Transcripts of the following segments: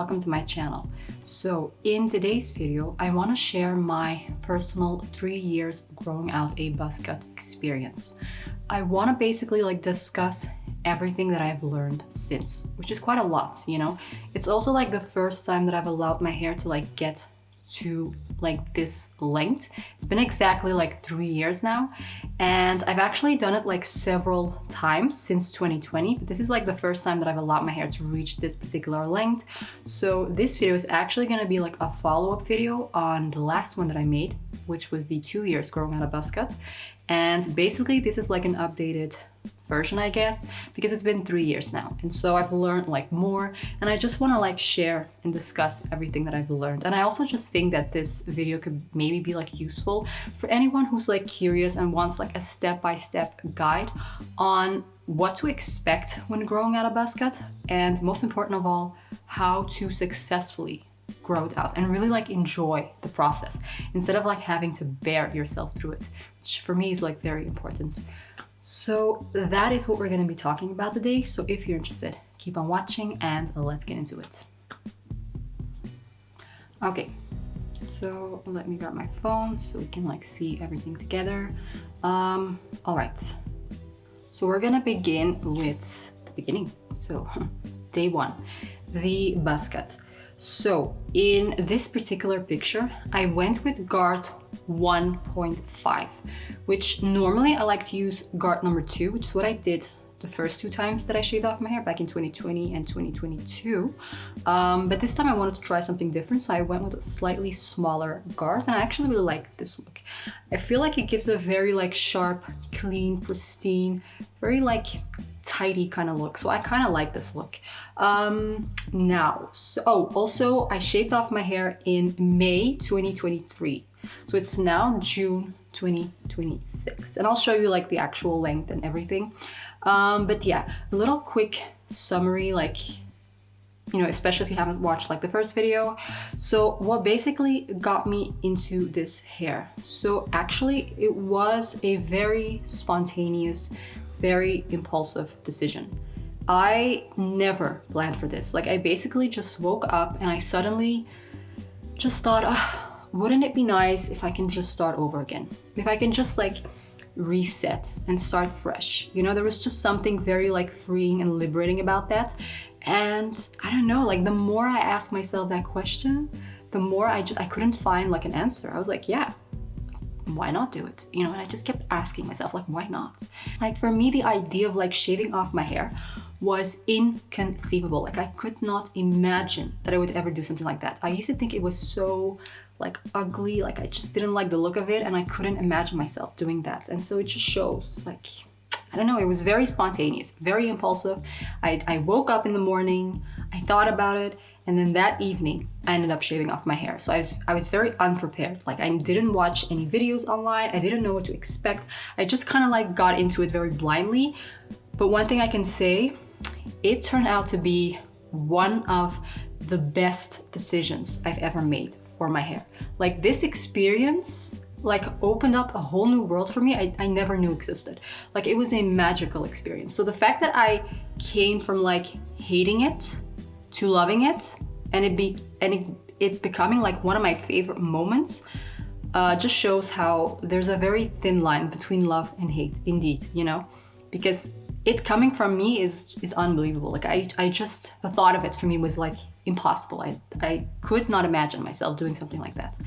welcome to my channel. So in today's video, I want to share my personal 3 years growing out a buzzcut experience. I want to basically discuss everything that I've learned since, which is quite a lot, you know. It's also the first time that I've allowed my hair to get to this length. It's been exactly 3 years now, and I've actually done it several times since 2020, but this is the first time that I've allowed my hair to reach this particular length. So this video is actually going to be a follow-up video on the last one that I made, which was the 2 years growing out a buzzcut. And basically this is an updated version, I guess, because it's been 3 years now. And so I've learned more, and I just want to share and discuss everything that I've learned. And I also just think that this video could maybe be useful for anyone who's curious and wants a step-by-step guide on what to expect when growing out a buzzcut, and most important of all, how to successfully grow it out and really enjoy the process instead of having to bear yourself through it, which for me is very important. So that is what we're going to be talking about today. So if you're interested, keep on watching and let's get into it. Okay, so let me grab my phone so we can see everything together. All right, so we're gonna begin with the beginning. So day one, the buzzcut. So in this particular picture, I went with guard 1.5, which normally I like to use guard number 2, which is what I did the first 2 times that I shaved off my hair back in 2020 and 2022. But this time I wanted to try something different, so I went with a slightly smaller guard, and I actually really like this look. I feel it gives a very sharp, clean, pristine, very tidy kind of look. So I kind of like this look. Now, so also I shaved off my hair in May 2023. So it's now June 2026. And I'll show you the actual length and everything. But yeah, a little quick summary, especially if you haven't watched the first video. So what basically got me into this hair? So actually it was a very spontaneous, very impulsive decision. I never planned for this. I basically just woke up and I suddenly just thought, wouldn't it be nice if I can just start over again? If I can just reset and start fresh. You know, there was just something very freeing and liberating about that. And I don't know, the more I asked myself that question, the more I couldn't find an answer. I was yeah, why not do it? You know, and I just kept asking myself, why not? For me, the idea of shaving off my hair was inconceivable. I could not imagine that I would ever do something like that. I used to think it was so ugly, I just didn't like the look of it, and I couldn't imagine myself doing that. And so it just shows I don't know, it was very spontaneous, very impulsive. I woke up in the morning, I thought about it, and then that evening I ended up shaving off my hair. So I was very unprepared. I didn't watch any videos online. I didn't know what to expect. I just kind of got into it very blindly. But one thing I can say, it turned out to be one of the best decisions I've ever made for my hair. This experience opened up a whole new world for me I never knew existed. It was a magical experience. So the fact that I came from hating it to loving it, and it's becoming one of my favorite moments, just shows how there's a very thin line between love and hate, indeed, you know, because it coming from me is unbelievable. I just, the thought of it for me was impossible. I could not imagine myself doing something like that.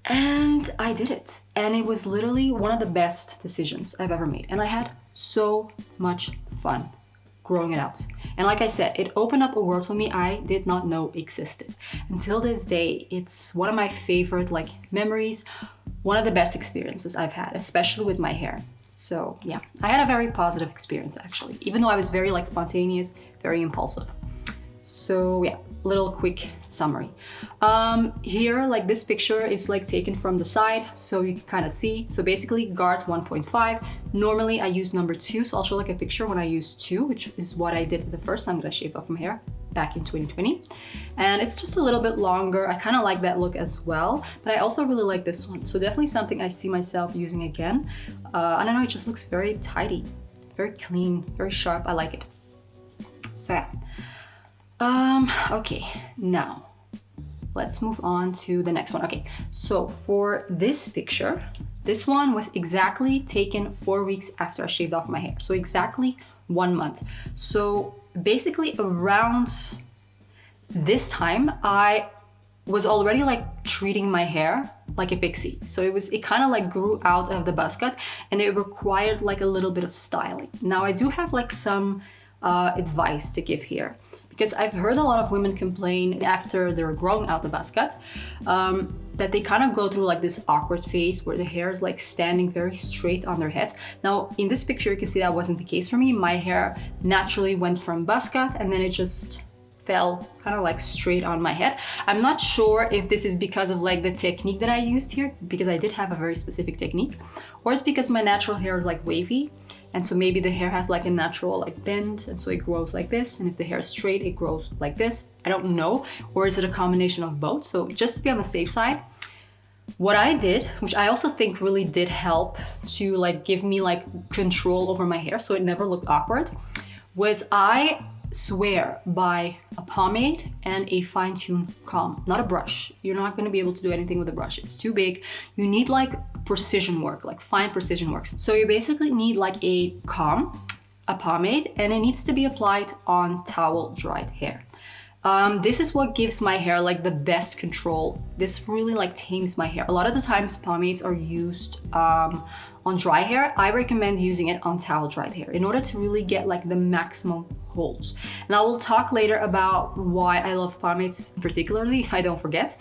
And I did it. And it was literally one of the best decisions I've ever made. And I had so much fun growing it out. And like I said, it opened up a world for me I did not know existed. Until this day, it's one of my favorite memories, one of the best experiences I've had, especially with my hair. So yeah, I had a very positive experience actually, even though I was very spontaneous, very impulsive. So yeah, little quick summary. Here, this picture is taken from the side, so you can kind of see. So basically guard 1.5. Normally I use number 2, so I'll show a picture when I use 2, which is what I did the first time that I shaved off my hair back in 2020. And it's just a little bit longer. I kind of like that look as well, but I also really like this one. So definitely something I see myself using again. I don't know, it just looks very tidy, very clean, very sharp. I like it. So yeah. Okay, now let's move on to the next one. Okay, so for this picture, this one was exactly taken 4 weeks after I shaved off my hair. So exactly 1 month. So basically around this time, I was already like treating my hair like a pixie. So it kind of like grew out of the buzz cut, and it required like a little bit of styling. Now I do have like some advice to give here, because I've heard a lot of women complain after they're growing out the buzz cut that they kind of go through like this awkward phase where the hair is like standing very straight on their head. Now in this picture you can see that wasn't the case for me. My hair naturally went from buzz cut and then it just fell kind of like straight on my head. I'm not sure if this is because of like the technique that I used here, because I did have a very specific technique, or it's because my natural hair is like wavy, and so maybe the hair has like a natural like bend, and so it grows like this, and if the hair is straight it grows like this. I don't know, or is it a combination of both? So just to be on the safe side, what I did, which I also think really did help to like give me like control over my hair so it never looked awkward, was I swear by a pomade and a fine-tuned comb, not a brush. You're not going to be able to do anything with a brush. It's too big. You need like precision work, like fine precision work. So you basically need like a comb, a pomade, and it needs to be applied on towel dried hair. This is what gives my hair like the best control. This really like tames my hair. A lot of the times pomades are used on dry hair. I recommend using it on towel dried hair in order to really get like the maximum holds. And I will talk later about why I love pomades particularly, if I don't forget.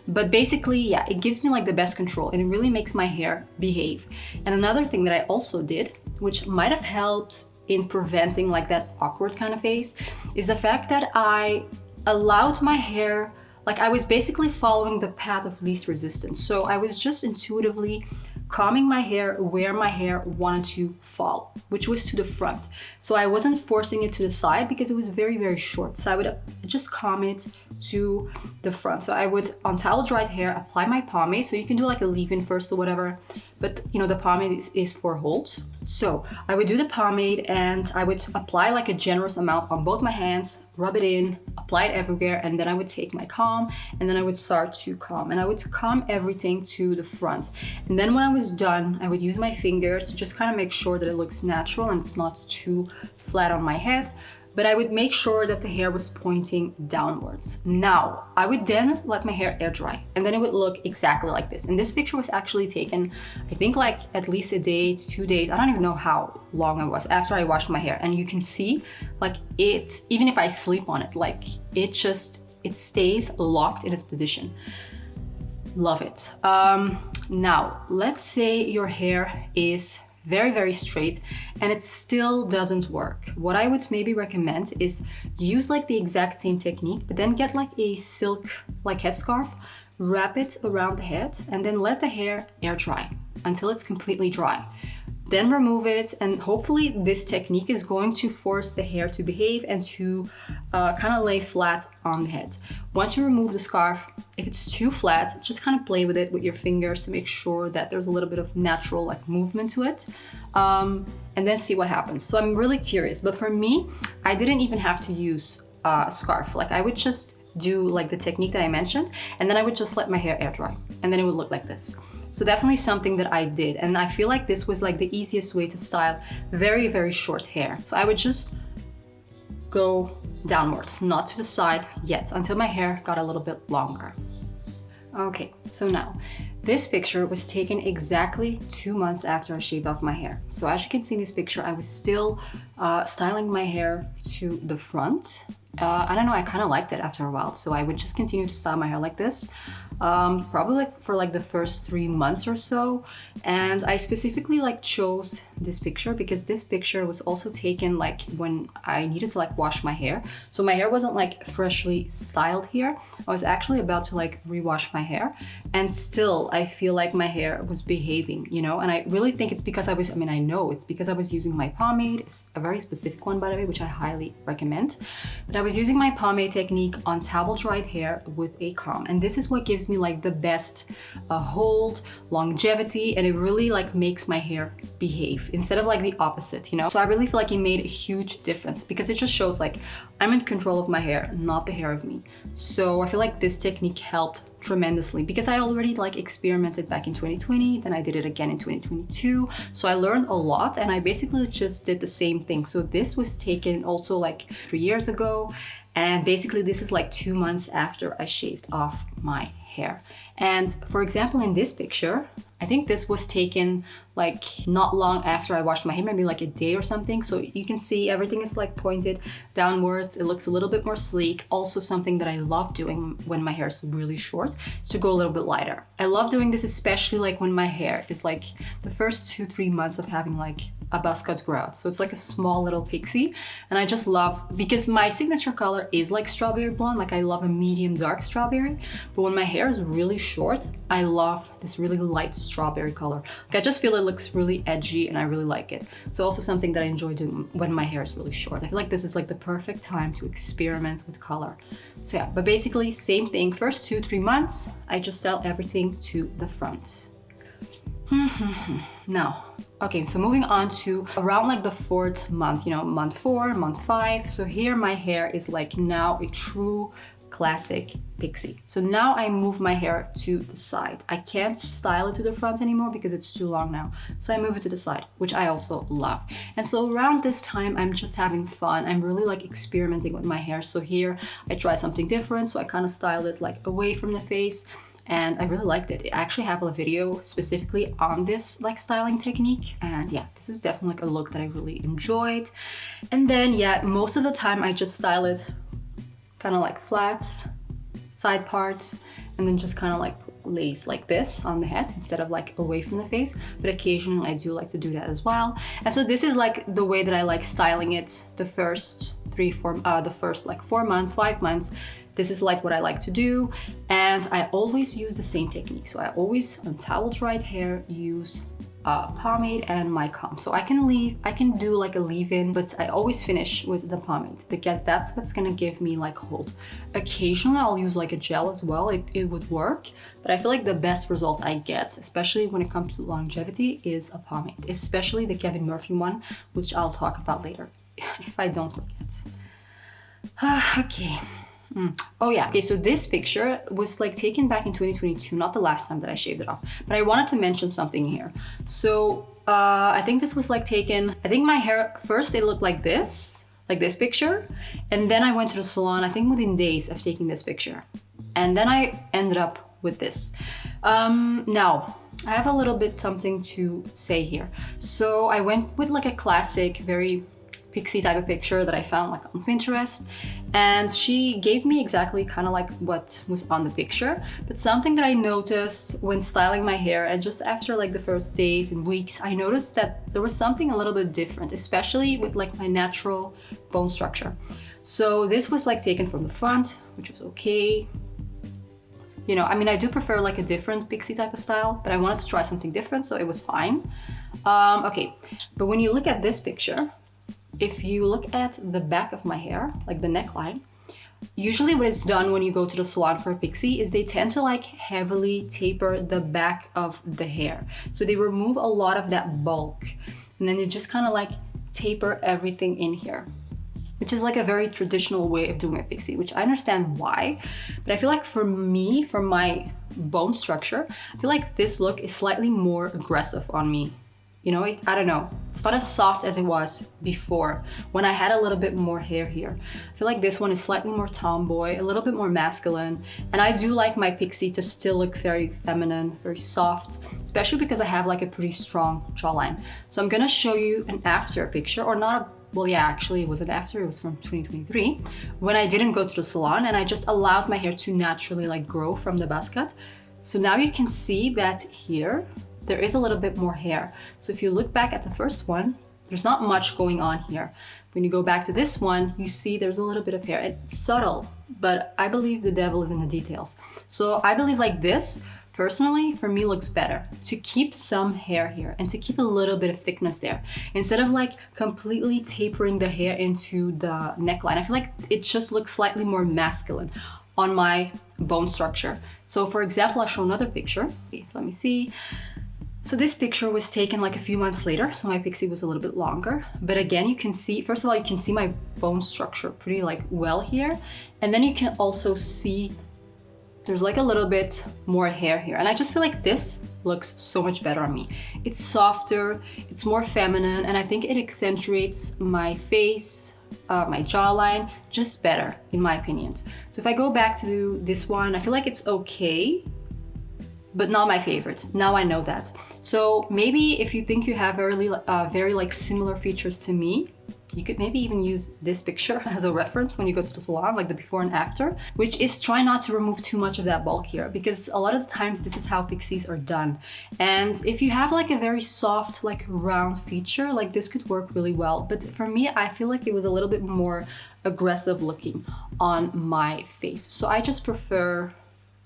But basically, yeah, it gives me like the best control and it really makes my hair behave. And another thing that I also did, which might have helped in preventing like that awkward kind of phase, is the fact that I allowed my hair, like I was basically following the path of least resistance. So I was just intuitively combing my hair where my hair wanted to fall, which was to the front. So I wasn't forcing it to the side because it was very, very short. So I would just comb it to the front. So I would, on towel dried hair, apply my pomade. So you can do like a leave-in first or whatever, but you know, the pomade is for hold. So I would do the pomade and I would apply like a generous amount on both my hands, rub it in, apply it everywhere, and then I would take my comb and then I would start to comb, and I would comb everything to the front. And then when I was done, I would use my fingers to just kind of make sure that it looks natural and it's not too flat on my head. But I would make sure that the hair was pointing downwards. Now, I would then let my hair air dry, and then it would look exactly like this. And this picture was actually taken, I think like at least a day, 2 days, I don't even know how long it was after I washed my hair. And you can see like it, even if I sleep on it, like it stays locked in its position. Love it. Now, let's say your hair is very, very straight and it still doesn't work. What I would maybe recommend is use like the exact same technique, but then get like a silk like headscarf, wrap it around the head, and then let the hair air dry until it's completely dry. Then remove it, and hopefully this technique is going to force the hair to behave and to kind of lay flat on the head. Once you remove the scarf, if it's too flat, just kind of play with it with your fingers to make sure that there's a little bit of natural like movement to it, and then see what happens. So I'm really curious, but for me, I didn't even have to use a scarf. Like I would just do like the technique that I mentioned, and then I would just let my hair air dry, and then it would look like this. So definitely something that I did, and I feel like this was like the easiest way to style very, very short hair. So I would just go downwards, not to the side yet, until my hair got a little bit longer. Okay, so now this picture was taken exactly 2 months after I shaved off my hair. So as you can see in this picture, I was still styling my hair to the front. I don't know, I kind of liked it after a while, so I would just continue to style my hair like this. Probably like for like the first 3 months or so. And I specifically like chose this picture because this picture was also taken like when I needed to like wash my hair. So my hair wasn't like freshly styled here. I was actually about to like rewash my hair, and still I feel like my hair was behaving, you know. And I really think it's because I know it's because I was using my pomade. It's a very specific one, by the way, which I highly recommend. But I was using my pomade technique on towel dried hair with a comb, and this is what gives me like the best hold, longevity, and it really like makes my hair behave instead of like the opposite, you know? So I really feel like it made a huge difference because it just shows like I'm in control of my hair, not the hair of me. So I feel like this technique helped tremendously because I already like experimented back in 2020, then I did it again in 2022. So I learned a lot and I basically just did the same thing. So this was taken also like 3 years ago. And basically this is like 2 months after I shaved off my hair. And for example, in this picture, I think this was taken like not long after I washed my hair, maybe like a day or something. So you can see everything is like pointed downwards. It looks a little bit more sleek. Also something that I love doing when my hair is really short is to go a little bit lighter. I love doing this, especially like when my hair is like the first 2-3 months of having like a buzz cut grow out. So it's like a small little pixie. And I just love, because my signature color is like strawberry blonde, like I love a medium dark strawberry. But when my hair is really short, I love this really light strawberry color. Like I just feel it looks really edgy and I really like it. So also something that I enjoy doing when my hair is really short. I feel like this is like the perfect time to experiment with color. So yeah, but basically same thing. First 2-3 months, I just style everything to the front. Now, okay, so moving on to around like the 4th month, you know, month 4, month 5. So here my hair is like now a true classic pixie. So now I move my hair to the side. I can't style it to the front anymore because it's too long now. So I move it to the side, which I also love. And so around this time, I'm just having fun. I'm really like experimenting with my hair. So here I try something different. So I kind of style it like away from the face. And I really liked it. I actually have a video specifically on this like styling technique. And yeah, this is definitely like a look that I really enjoyed. And then yeah, most of the time I just style it kind of like flat, side parts, and then just kind of like lace like this on the head instead of like away from the face. But occasionally I do like to do that as well. And so this is like the way that I like styling it the first 4 months, 5 months. This is like what I like to do. And I always use the same technique. So I always, on towel dried hair, use pomade and my comb. So I can do like a leave-in, but I always finish with the pomade because that's what's gonna give me like hold. Occasionally I'll use like a gel as well. It would work, but I feel like the best results I get, especially when it comes to longevity, is a pomade, especially the Kevin Murphy one, which I'll talk about later if I don't forget. Okay. Oh yeah, okay, so this picture was like taken back in 2022, not the last time that I shaved it off, but I wanted to mention something here. So I think this was like taken, I think my hair, first it looked like this picture, and then I went to the salon, I think within days of taking this picture, and then I ended up with this. Now, I have a little bit something to say here. So I went with like a classic, very pixie type of picture that I found like on Pinterest, and she gave me exactly kind of like what was on the picture. But something that I noticed when styling my hair, and just after like the first days and weeks, I noticed that there was something a little bit different, especially with like my natural bone structure. So this was like taken from the front, which was okay. You know, I mean, I do prefer like a different pixie type of style, but I wanted to try something different, so it was fine. Okay, but when you look at this picture, if you look at the back of my hair, like the neckline, usually what is done when you go to the salon for a pixie is they tend to like heavily taper the back of the hair. So they remove a lot of that bulk, and then they just kind of like taper everything in here, which is like a very traditional way of doing a pixie, which I understand why. But I feel like for me, for my bone structure, I feel like this look is slightly more aggressive on me. You know, I don't know. It's not as soft as it was before when I had a little bit more hair here. I feel like this one is slightly more tomboy, a little bit more masculine. And I do like my pixie to still look very feminine, very soft, especially because I have like a pretty strong jawline. So I'm gonna show you an after picture, or not, well, yeah, actually it wasn't after, it was from 2023, when I didn't go to the salon and I just allowed my hair to naturally like grow from the buzz cut. So now you can see that here, there is a little bit more hair. So if you look back at the first one, there's not much going on here. When you go back to this one, you see there's a little bit of hair. It's subtle, but I believe the devil is in the details. So I believe like this, personally, for me looks better. To keep some hair here and to keep a little bit of thickness there. Instead of like completely tapering the hair into the neckline. I feel like it just looks slightly more masculine on my bone structure. So for example, I'll show another picture. Okay, so let me see. So this picture was taken like a few months later, so my pixie was a little bit longer. But again, you can see, first of all, you can see my bone structure pretty like well here. And then you can also see there's like a little bit more hair here. And I just feel like this looks so much better on me. It's softer, it's more feminine, and I think it accentuates my face, my jawline, just better in my opinion. So if I go back to this one, I feel like it's okay, but not my favorite. Now I know that. So maybe if you think you have very like similar features to me, you could maybe even use this picture as a reference when you go to the salon, like the before and after, which is try not to remove too much of that bulk here, because a lot of the times this is how pixies are done. And if you have like a very soft, like round feature, like this could work really well. But for me, I feel like it was a little bit more aggressive looking on my face. So I just prefer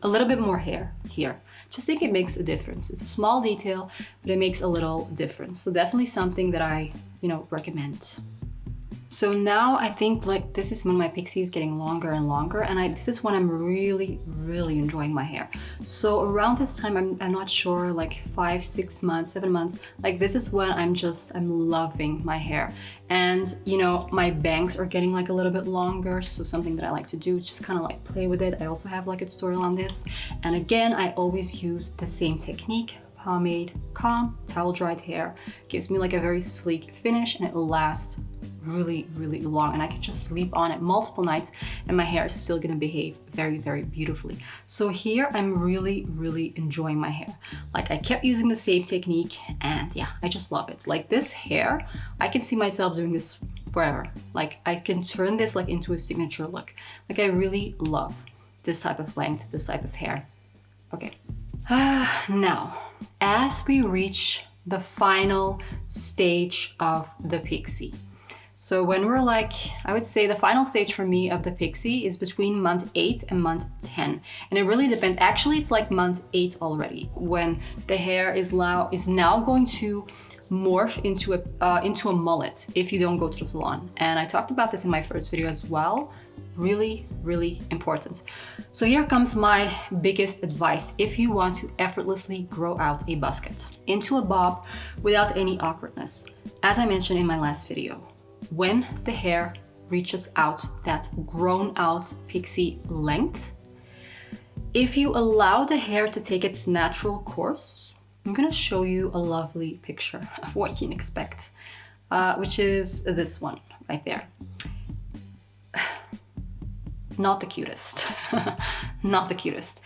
a little bit more hair here. Just think it makes a difference. It's a small detail, but it makes a little difference. So definitely something that I, recommend. So now I think like this is when my pixie is getting longer and longer, and this is when I'm really, really enjoying my hair. So around this time, I'm not sure, like 5, 6 months, 7 months, like this is when I'm loving my hair. And my bangs are getting like a little bit longer, so something that I like to do is just kind of like play with it. I also have like a tutorial on this. And again, I always use the same technique. Pomade, calm, towel dried hair. Gives me like a very sleek finish, and it lasts really, really long, and I can just sleep on it multiple nights and my hair is still gonna behave very, very beautifully. So here I'm really, really enjoying my hair. Like I kept using the same technique, and yeah, I just love it. Like this hair, I can see myself doing this forever. Like I can turn this like into a signature look. Like I really love this type of length, this type of hair. Okay. Now, as we reach the final stage of the pixie. So when we're like, I would say the final stage for me of the pixie is between month 8 and month 10. And it really depends. Actually, it's like month 8 already, when the hair is now going to morph into a mullet if you don't go to the salon. And I talked about this in my first video as well. Really, really important. So here comes my biggest advice if you want to effortlessly grow out a buzz cut into a bob without any awkwardness. As I mentioned in my last video, when the hair reaches out that grown out pixie length, if you allow the hair to take its natural course, I'm gonna show you a lovely picture of what you can expect, which is this one right there. Not the cutest, not the cutest,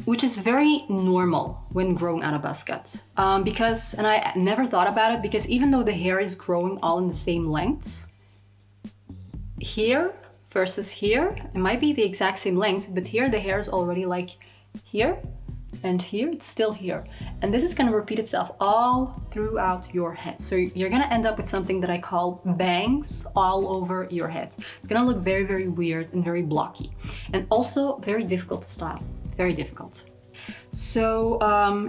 which is very normal when growing out a buzz cut. Because, and I never thought about it, because even though the hair is growing all in the same length, here versus here, it might be the exact same length, but here the hair is already like here, and here it's still here. And this is gonna repeat itself all throughout your head. So you're gonna end up with something that I call bangs all over your head. It's gonna look very, very weird and very blocky. And also very difficult to style, very difficult. So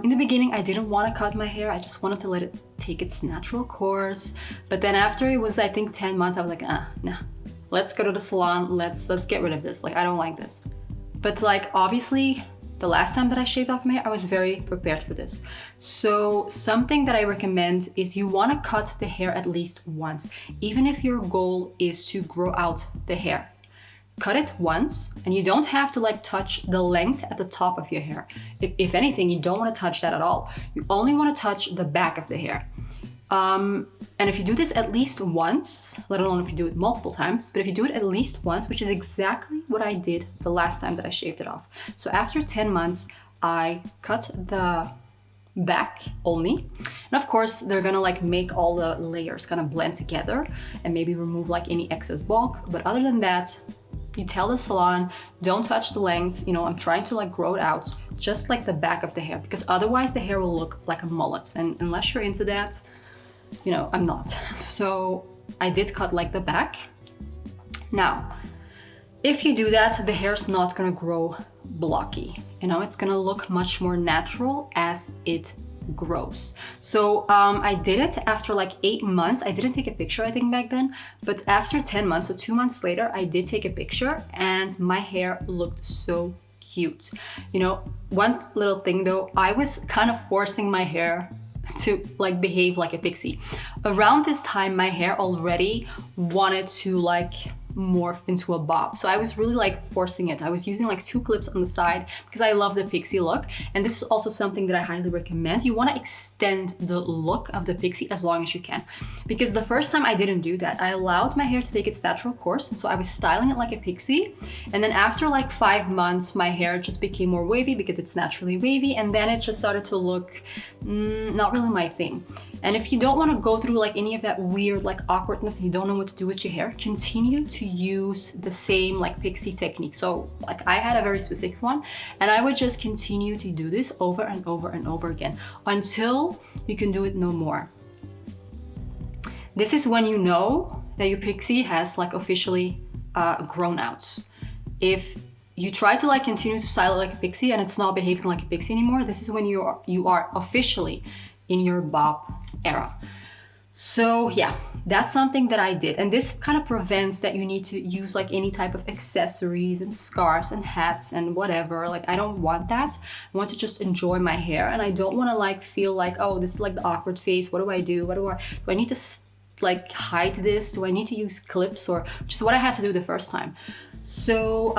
in the beginning, I didn't wanna cut my hair. I just wanted to let it take its natural course. But then after it was, I think 10 months, I was like, nah, let's go to the salon. Let's get rid of this. Like, I don't like this. But like, obviously, the last time that I shaved off my hair, I was very prepared for this. So something that I recommend is you want to cut the hair at least once, even if your goal is to grow out the hair. Cut it once, and you don't have to like touch the length at the top of your hair. If anything, you don't want to touch that at all. You only want to touch the back of the hair. And if you do this at least once, let alone if you do it multiple times, but if you do it at least once, which is exactly what I did the last time that I shaved it off. So after 10 months, I cut the back only. And of course, they're gonna like make all the layers kind of blend together and maybe remove like any excess bulk. But other than that, you tell the salon, don't touch the length. I'm trying to like grow it out, just like the back of the hair, because otherwise the hair will look like a mullet. And unless you're into that, I'm not. So I did cut like the back. Now, if you do that, the hair's not gonna grow blocky. It's gonna look much more natural as it grows. So I did it after like 8 months. I didn't take a picture, I think, back then, but after 10 months, so 2 months later, I did take a picture, and my hair looked so cute. You know, one little thing though, I was kind of forcing my hair to like behave like a pixie. Around this time, my hair already wanted to like morph into a bob. So I was really like forcing it. I was using like 2 clips on the side because I love the pixie look. And this is also something that I highly recommend. You want to extend the look of the pixie as long as you can. Because the first time I didn't do that. I allowed my hair to take its natural course. And so I was styling it like a pixie. And then after like 5 months, my hair just became more wavy because it's naturally wavy. And then it just started to look not really my thing. And if you don't want to go through like any of that weird like awkwardness and you don't know what to do with your hair, continue to use the same like pixie technique. So like I had a very specific one and I would just continue to do this over and over and over again until you can do it no more. This is when you know that your pixie has like officially grown out. If you try to like continue to style it like a pixie and it's not behaving like a pixie anymore, this is when you are officially in your bob era. So yeah, that's something that I did. And this kind of prevents that you need to use like any type of accessories and scarves and hats and whatever. Like I don't want that. I want to just enjoy my hair and I don't want to like feel like, oh, this is like the awkward phase. What do I do? Do I need to like hide this? Do I need to use clips or just what I had to do the first time? So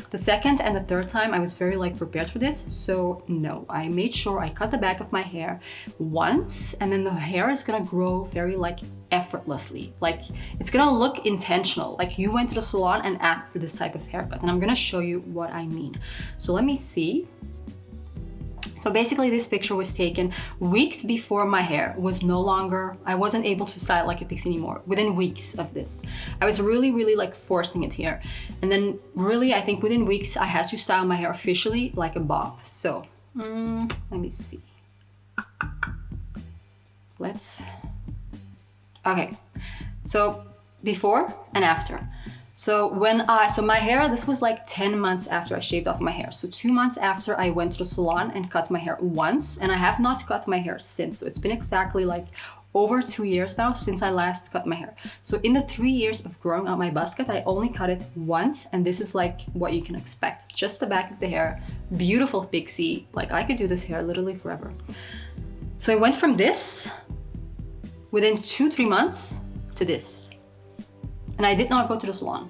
the second and the third time I was very like prepared for this. So no, I made sure I cut the back of my hair once and then the hair is gonna grow very like effortlessly. Like it's gonna look intentional. Like you went to the salon and asked for this type of haircut and I'm gonna show you what I mean. So let me see. So basically this picture was taken weeks before my hair was no longer, I wasn't able to style like a pixie anymore. Within weeks of this, I was really like forcing it here. And then really, I think within weeks, I had to style my hair officially like a bob. So let me see. Okay. So before and after. So my hair, this was like 10 months after I shaved off my hair. So 2 months after I went to the salon and cut my hair once, and I have not cut my hair since. So it's been exactly like over 2 years now since I last cut my hair. So in the 3 years of growing out my buzz cut, I only cut it once, and this is like what you can expect. Just the back of the hair, beautiful pixie. Like I could do this hair literally forever. So I went from this within 2-3 months to this. And I did not go to the salon.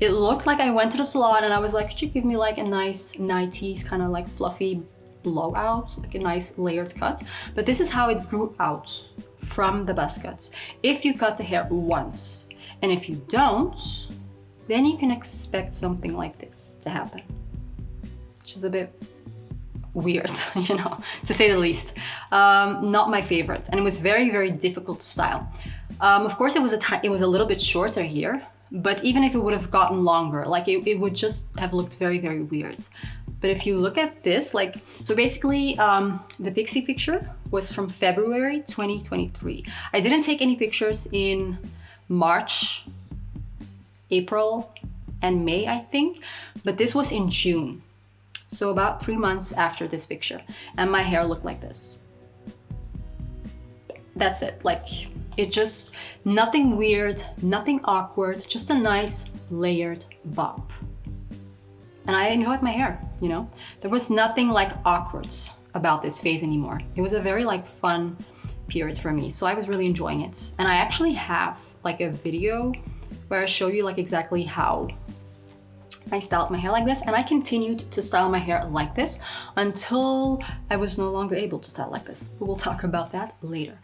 It looked like I went to the salon and I was like, could you give me like a nice 90s kind of like fluffy blowout, like a nice layered cut? But this is how it grew out from the buzz cut. If you cut the hair once, and if you don't, then you can expect something like this to happen. Which is a bit weird, you know, to say the least. Not my favorite. And it was very difficult to style. Of course, it was a little bit shorter here, but even if it would have gotten longer, like it would just have looked very weird. But if you look at this, like, so basically the pixie picture was from February 2023. I didn't take any pictures in March, April, and May, I think, but this was in June. So about 3 months after this picture, and my hair looked like this. That's it, like, it just, nothing weird, nothing awkward, just a nice layered bob. And I enjoyed my hair, you know? There was nothing like awkward about this phase anymore. It was a very like fun period for me, so I was really enjoying it. And I actually have like a video where I show you like exactly how I styled my hair like this, and I continued to style my hair like this until I was no longer able to style like this. We'll talk about that later.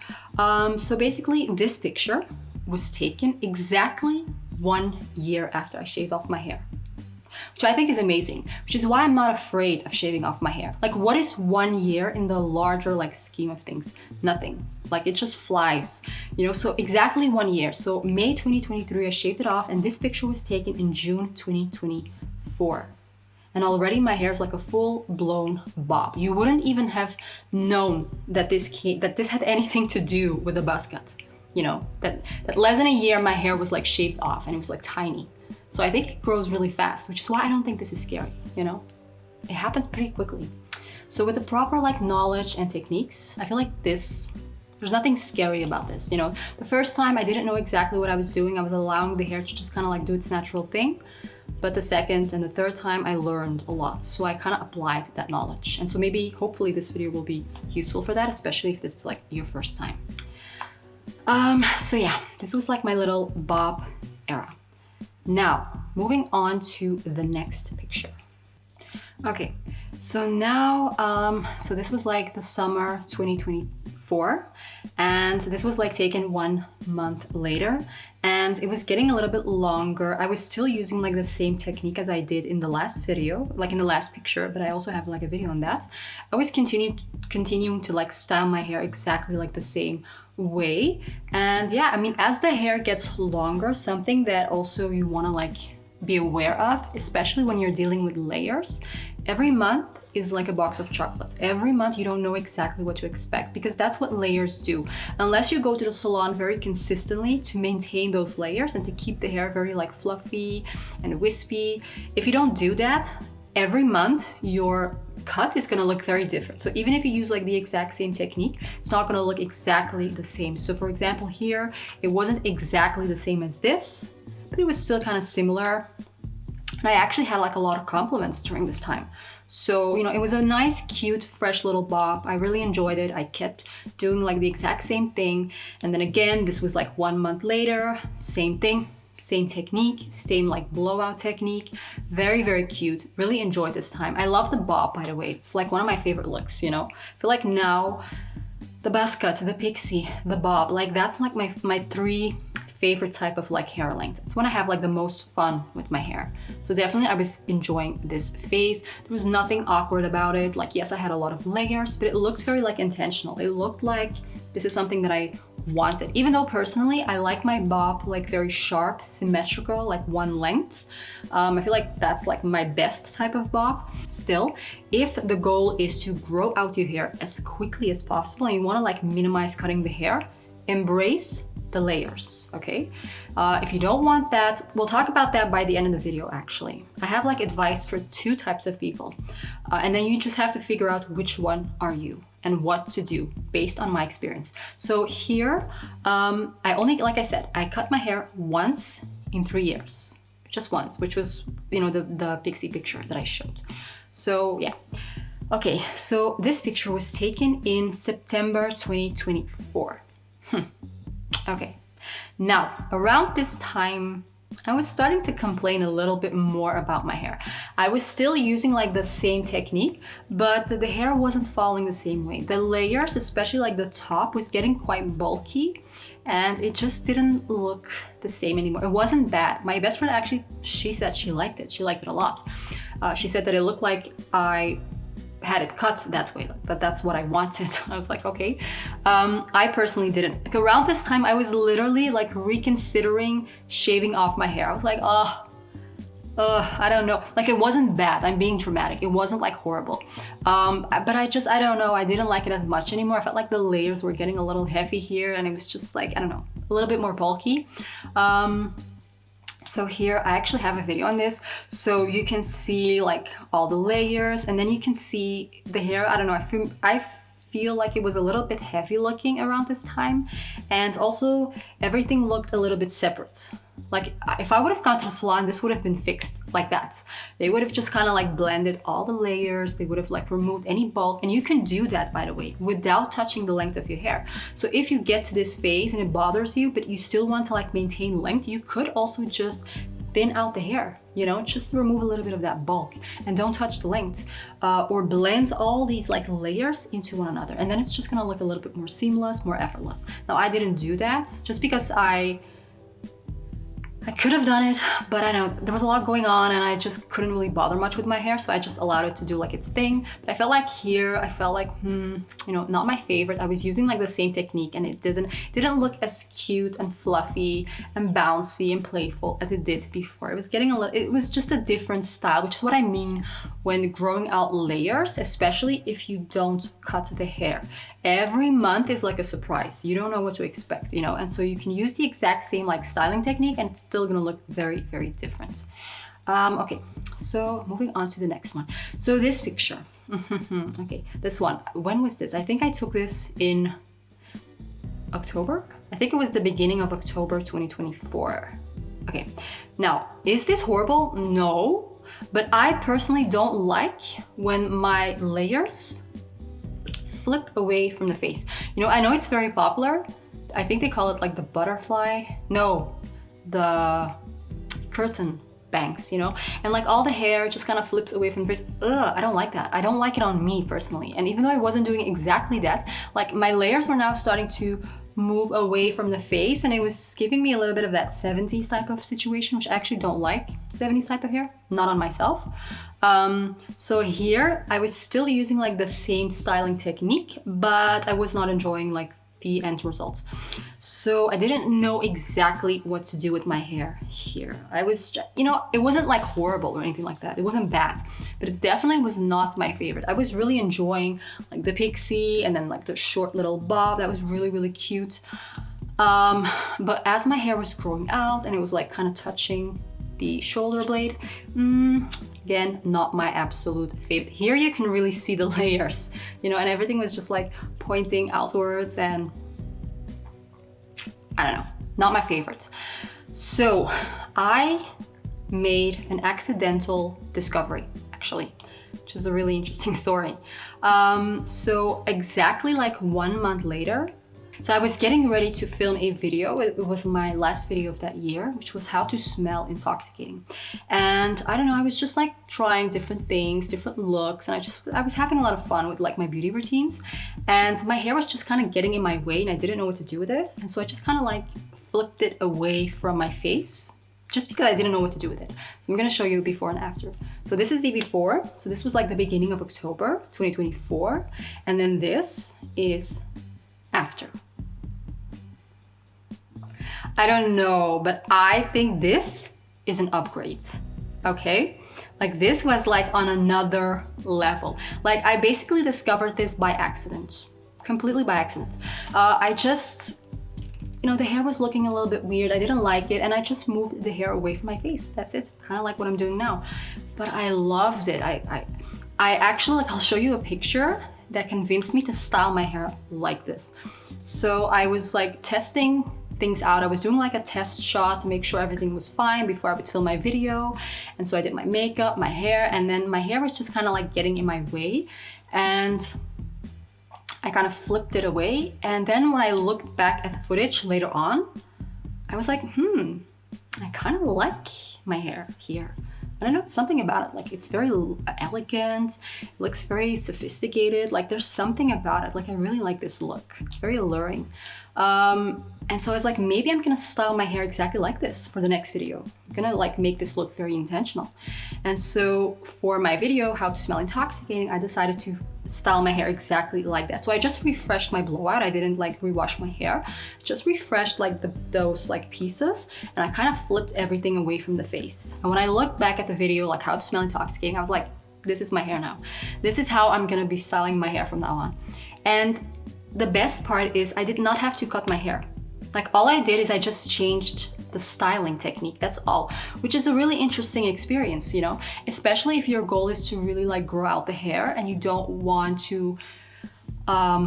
So basically this picture was taken exactly 1 year after I shaved off my hair, which I think is amazing, which is why I'm not afraid of shaving off my hair. Like, what is 1 year in the larger like scheme of things? Nothing. Like, it just flies, you know? So exactly 1 year. So May 2023, I shaved it off, and this picture was taken in June 2024. And already my hair is like a full-blown bob. You wouldn't even have known that this had anything to do with a buzz cut. You know, that less than a year my hair was like shaved off and it was like tiny. So I think it grows really fast, which is why I don't think this is scary, you know? It happens pretty quickly. So with the proper like knowledge and techniques, I feel like there's nothing scary about this, you know? The first time I didn't know exactly what I was doing. I was allowing the hair to just kind of like do its natural thing. But the second and the third time I learned a lot. So I kind of applied that knowledge. And so maybe, hopefully this video will be useful for that, especially if this is like your first time. So yeah, this was like my little bob era. Now, moving on to the next picture. Okay, so now, so this was like the summer 2024, and this was like taken 1 month later, and it was getting a little bit longer. I was still using like the same technique as I did in the last video, like in the last picture, but I also have like a video on that. I was continuing to like style my hair exactly like the same way. And yeah, I mean, as the hair gets longer, something that also you want to like be aware of, especially when you're dealing with layers, every month is like a box of chocolates. Every month you don't know exactly what to expect, because that's what layers do. Unless you go to the salon very consistently to maintain those layers and to keep the hair very like fluffy and wispy, if you don't do that, every month your cut is going to look very different. So even if you use like the exact same technique, it's not going to look exactly the same. So for example, here it wasn't exactly the same as this, but it was still kind of similar. And I actually had like a lot of compliments during this time. So, you know, it was a nice, cute, fresh little bob. I really enjoyed it. I kept doing like the exact same thing. And then again, this was like 1 month later, same thing, same technique, same like blowout technique. Very, very cute. Really enjoyed this time. I love the bob, by the way. It's like one of my favorite looks, you know. I feel like now the Buzzcut, the Pixie, the bob, like that's like my three favorite type of like hair length. It's when I have like the most fun with my hair. So definitely I was enjoying this phase. There was nothing awkward about it. Like, yes, I had a lot of layers, but it looked very like intentional. It looked like this is something that I wanted. Even though personally, I like my bob like very sharp, symmetrical, like one length. I feel like that's like my best type of bob. Still, if the goal is to grow out your hair as quickly as possible and you want to like minimize cutting the hair, embrace the layers, okay? If you don't want that, we'll talk about that by the end of the video actually. I have like advice for two types of people, and then you just have to figure out which one are you and what to do based on my experience. So here, I only, like I said, I cut my hair once in 3 years, just once, which was, you know, the Pixie picture that I showed. So yeah. Okay, so this picture was taken in September 2024. Okay, now around this time, I was starting to complain a little bit more about my hair. I was still using like the same technique, but the hair wasn't falling the same way. The layers, especially like the top, was getting quite bulky and it just didn't look the same anymore. It wasn't bad. My best friend actually, she said she liked it. She liked it a lot. She said that it looked like I had it cut that way, but that's what I wanted. I was like, okay. I personally didn't. Like around this time, I was literally like reconsidering shaving off my hair. I was like, I don't know. Like it wasn't bad. I'm being dramatic. It wasn't like horrible. But I don't know. I didn't like it as much anymore. I felt like the layers were getting a little heavy here and it was just like, I don't know, a little bit more bulky. So here I actually have a video on this, so you can see like all the layers and then you can see the hair. I don't know, I feel like it was a little bit heavy looking around this time, and also everything looked a little bit separate. Like if I would have gone to the salon, this would have been fixed like that. They would have just kind of like blended all the layers. They would have like removed any bulk, and you can do that, by the way, without touching the length of your hair. So if you get to this phase and it bothers you, but you still want to like maintain length, you could also just thin out the hair, you know, just remove a little bit of that bulk and don't touch the length, or blend all these like layers into one another, and then it's just gonna look a little bit more seamless, more effortless. Now I didn't do that just because I could have done it, but I know there was a lot going on and I just couldn't really bother much with my hair, so I just allowed it to do like its thing. But I felt like here, I felt like, you know, not my favorite. I was using like the same technique and it didn't look as cute and fluffy and bouncy and playful as it did before. It was getting it was just a different style, which is what I mean when growing out layers, especially if you don't cut the hair. Every month is like a surprise. You don't know what to expect, you know, and so you can use the exact same like styling technique and it's still gonna look very, very different. Okay, so moving on to the next one. So this picture, okay, this one, when was this? I think I took this in October. I think it was the beginning of October 2024. Okay, now, is this horrible? No, but I personally don't like when my layers flip away from the face. You know, I know it's very popular. I think they call it like the butterfly. No, the curtain bangs, you know? And like all the hair just kind of flips away from the face. Ugh, I don't like that. I don't like it on me personally. And even though I wasn't doing exactly that, like my layers were now starting to move away from the face, and it was giving me a little bit of that 70s type of situation, which I actually don't like 70s type of hair, not on myself. So here I was still using like the same styling technique, but I was not enjoying like the end results. So I didn't know exactly what to do with my hair here. I was just, you know, it wasn't like horrible or anything like that. It wasn't bad, but it definitely was not my favorite. I was really enjoying like the Pixie and then like the short little bob. That was really, really cute. But as my hair was growing out and it was like kind of touching the shoulder blade, again, not my absolute favorite. Here you can really see the layers, you know, and everything was just like pointing outwards, and I don't know, not my favorite. So I made an accidental discovery, actually, which is a really interesting story. So exactly like 1 month later, so I was getting ready to film a video. It was my last video of that year, which was how to smell intoxicating. And I don't know, I was just like trying different things, different looks, and I was having a lot of fun with like my beauty routines. And my hair was just kind of getting in my way and I didn't know what to do with it. And so I just kind of like flipped it away from my face just because I didn't know what to do with it. So I'm gonna show you before and after. So this is the before. So this was like the beginning of October 2024. And then this is after. I don't know, but I think this is an upgrade, okay? Like this was like on another level. Like I basically discovered this by accident, completely by accident. I just, you know, the hair was looking a little bit weird. I didn't like it and I just moved the hair away from my face. That's it, kind of like what I'm doing now. But I loved it. I actually, like I'll show you a picture that convinced me to style my hair like this. So I was like testing things out. I was doing like a test shot to make sure everything was fine before I would film my video. And so I did my makeup, my hair, and then my hair was just kind of like getting in my way. And I kind of flipped it away. And then when I looked back at the footage later on, I was like, I kind of like my hair here. I don't know, something about it. Like it's very elegant, it looks very sophisticated. Like there's something about it. Like I really like this look. It's very alluring. And so I was like, maybe I'm gonna style my hair exactly like this for the next video. I'm gonna like make this look very intentional. And so for my video, How to Smell Intoxicating, I decided to style my hair exactly like that. So I just refreshed my blowout. I didn't like rewash my hair, just refreshed like those like pieces. And I kind of flipped everything away from the face. And when I look back at the video, like How to Smell Intoxicating, I was like, this is my hair now. This is how I'm gonna be styling my hair from now on. And the best part is I did not have to cut my hair. Like all I did is I just changed the styling technique, that's all, which is a really interesting experience, you know, especially if your goal is to really like grow out the hair and you don't want to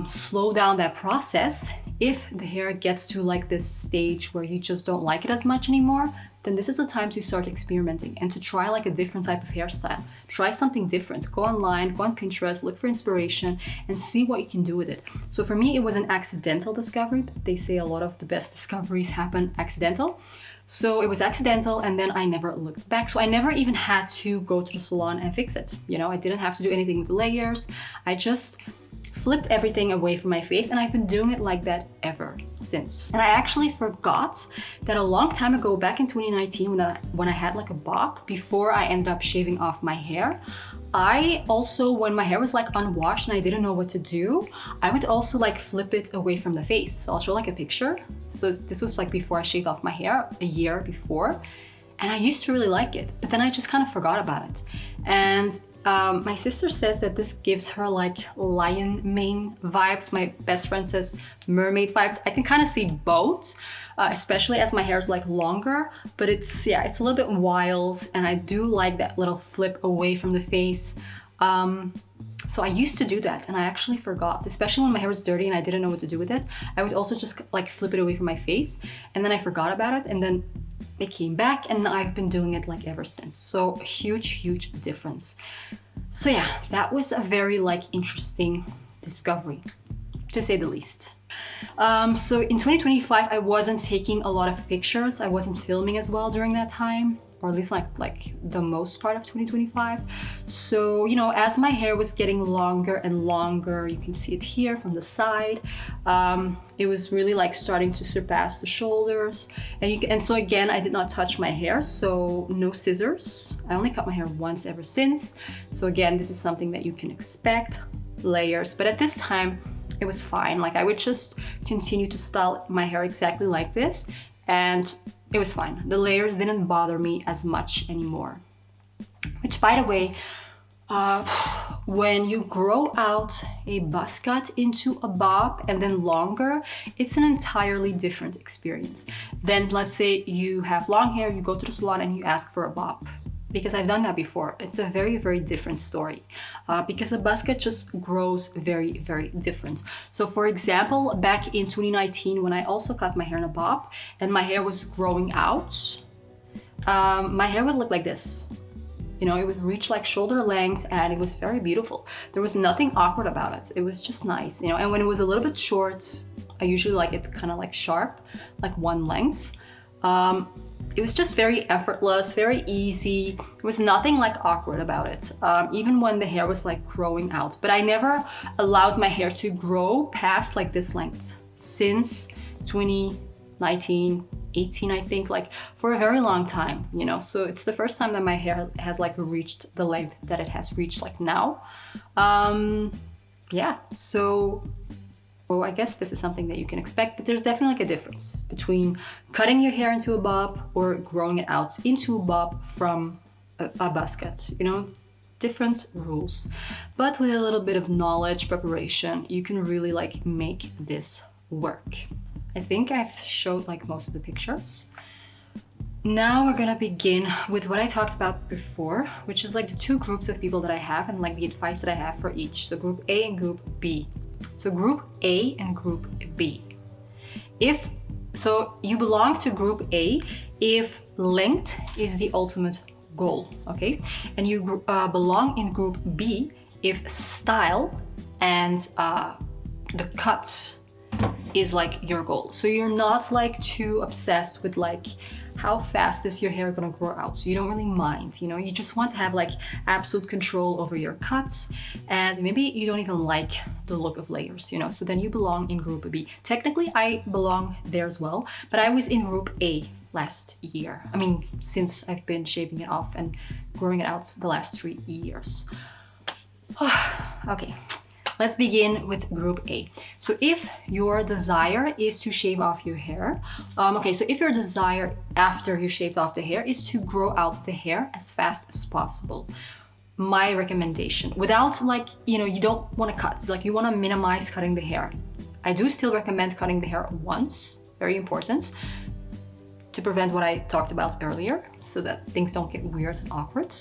slow down that process. If the hair gets to like this stage where you just don't like it as much anymore, then this is the time to start experimenting and to try like a different type of hairstyle. Try something different. Go online, go on Pinterest, look for inspiration and see what you can do with it. So for me, it was an accidental discovery. They say a lot of the best discoveries happen accidental. So it was accidental and then I never looked back. So I never even had to go to the salon and fix it. You know, I didn't have to do anything with the layers. I just flipped everything away from my face and I've been doing it like that ever since. And I actually forgot that a long time ago, back in 2019, when I had like a bob, before I ended up shaving off my hair, I also, when my hair was like unwashed and I didn't know what to do, I would also like flip it away from the face. So I'll show like a picture. So this was like before I shaved off my hair, a year before. And I used to really like it, but then I just kind of forgot about it. And my sister says that this gives her like lion mane vibes. My best friend says mermaid vibes. I can kind of see both, especially as my hair is like longer, but it's a little bit wild and I do like that little flip away from the face. So I used to do that and I actually forgot, especially when my hair was dirty and I didn't know what to do with it. I would also just like flip it away from my face and then I forgot about it and then it came back, and I've been doing it like ever since. So huge difference. So yeah, that was a very like interesting discovery, to say the least. So in 2025, I wasn't taking a lot of pictures. I wasn't filming as well during that time, or at least like the most part of 2025. So, you know, as my hair was getting longer and longer, you can see it here from the side, it was really like starting to surpass the shoulders. And so again, I did not touch my hair, so no scissors. I only cut my hair once ever since. So again, this is something that you can expect, layers. But at this time, it was fine. Like I would just continue to style my hair exactly like this, and it was fine. The layers didn't bother me as much anymore. Which, by the way, when you grow out a buzz cut into a bob and then longer, it's an entirely different experience. Then let's say you have long hair, you go to the salon and you ask for a bob. Because I've done that before. It's a very different story, because a buzz cut just grows very different. So for example, back in 2019, when I also cut my hair in a bob and my hair was growing out, my hair would look like this. You know, it would reach like shoulder length, and it was very beautiful. There was nothing awkward about it. It was just nice, you know. And when it was a little bit short, I usually like it kind of like sharp, like one length. It was just very effortless, very easy. There was nothing like awkward about it, even when the hair was like growing out. But I never allowed my hair to grow past like this length since 2019, 18, I think, like for a very long time, you know. So it's the first time that my hair has like reached the length that it has reached like now. Yeah, so well, I guess this is something that you can expect, but there's definitely like a difference between cutting your hair into a bob or growing it out into a bob from a buzz cut, you know, different rules. But with a little bit of knowledge, preparation, you can really like make this work. I think I've showed like most of the pictures. Now we're gonna begin with what I talked about before, which is like the two groups of people that I have and like the advice that I have for each. So group A and group B. So group A and group B. So you belong to group A if length is the ultimate goal, okay? And you belong in group B if style and the cut is like your goal. So you're not like too obsessed with like how fast is your hair gonna grow out. So you don't really mind, you know, you just want to have like absolute control over your cuts, and maybe you don't even like the look of layers, you know, so then you belong in group B. Technically, I belong there as well, but I was in group A last year. I mean, since I've been shaving it off and growing it out the last 3 years. Okay. Let's begin with group A. So if your desire is to shave off your hair, so if your desire after you shaved off the hair is to grow out the hair as fast as possible, my recommendation, without like, you know, you don't want to cut, like you want to minimize cutting the hair. I do still recommend cutting the hair once, very important, to prevent what I talked about earlier, so that things don't get weird and awkward.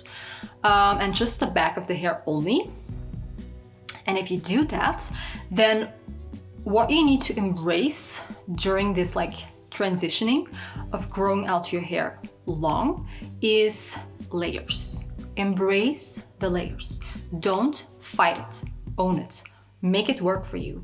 And just the back of the hair only. And if you do that, then what you need to embrace during this like transitioning of growing out your hair long is layers. Embrace the layers. Don't fight it. Own it. Make it work for you.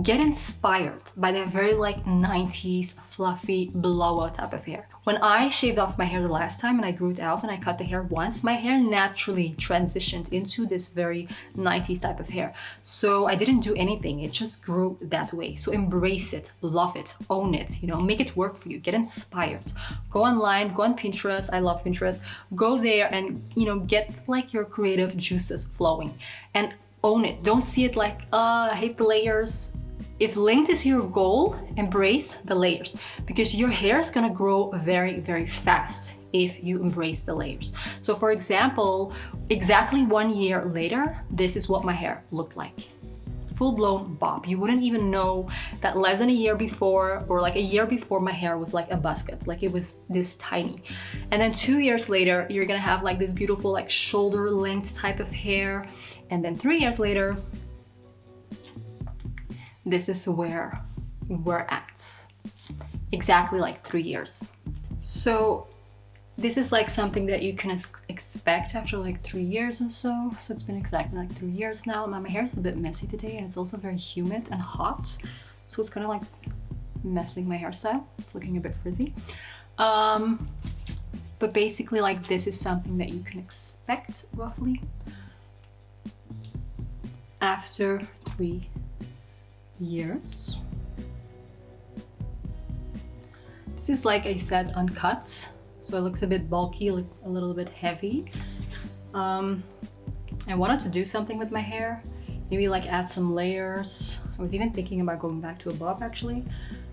Get inspired by that very like 90s fluffy blowout type of hair. When I shaved off my hair the last time and I grew it out and I cut the hair once, my hair naturally transitioned into this very 90s type of hair. So I didn't do anything, it just grew that way. So embrace it, love it, own it, you know, make it work for you, get inspired. Go online, go on Pinterest, I love Pinterest. Go there and, you know, get like your creative juices flowing and own it. Don't see it like, I hate the layers. If length is your goal, embrace the layers, because your hair is gonna grow very fast if you embrace the layers. So for example, exactly 1 year later, this is what my hair looked like. Full-blown bob. You wouldn't even know that less than a year before, or like a year before, my hair was like a buzz cut, like it was this tiny. And then 2 years later, you're gonna have like this beautiful like shoulder length type of hair. And then 3 years later, this is where we're at. exactly like 3 years. So this is like something that you can expect after like 3 years or so. So it's been exactly like 3 years now. My hair is a bit messy today, and it's also very humid and hot. So it's kind of like messing my hairstyle. It's looking a bit frizzy. But basically like this is something that you can expect roughly after 3 years. This is, like I said, uncut. So it looks a bit bulky, like a little bit heavy. I wanted to do something with my hair. Maybe like add some layers. I was even thinking about going back to a bob actually.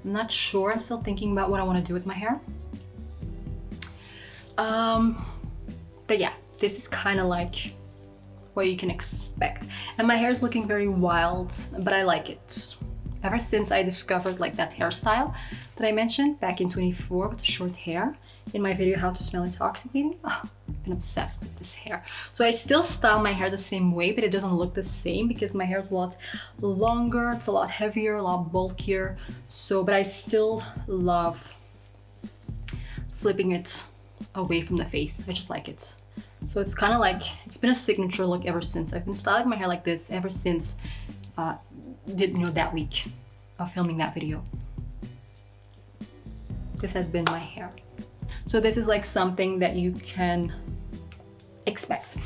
I'm not sure, I'm still thinking about what I want to do with my hair. But yeah, this is kind of like what you can expect. And my hair is looking very wild, but I like it. Ever since I discovered like that hairstyle that I mentioned back in 24 with the short hair in my video How to Smell Intoxicating, I've been obsessed with this hair. So I still style my hair the same way, but it doesn't look the same because my hair is a lot longer, it's a lot heavier, a lot bulkier. So, but I still love flipping it away from the face. I just like it. So it's kind of like, it's been a signature look ever since. I've been styling my hair like this ever since that week of filming that video. This has been my hair. So this is like something that you can expect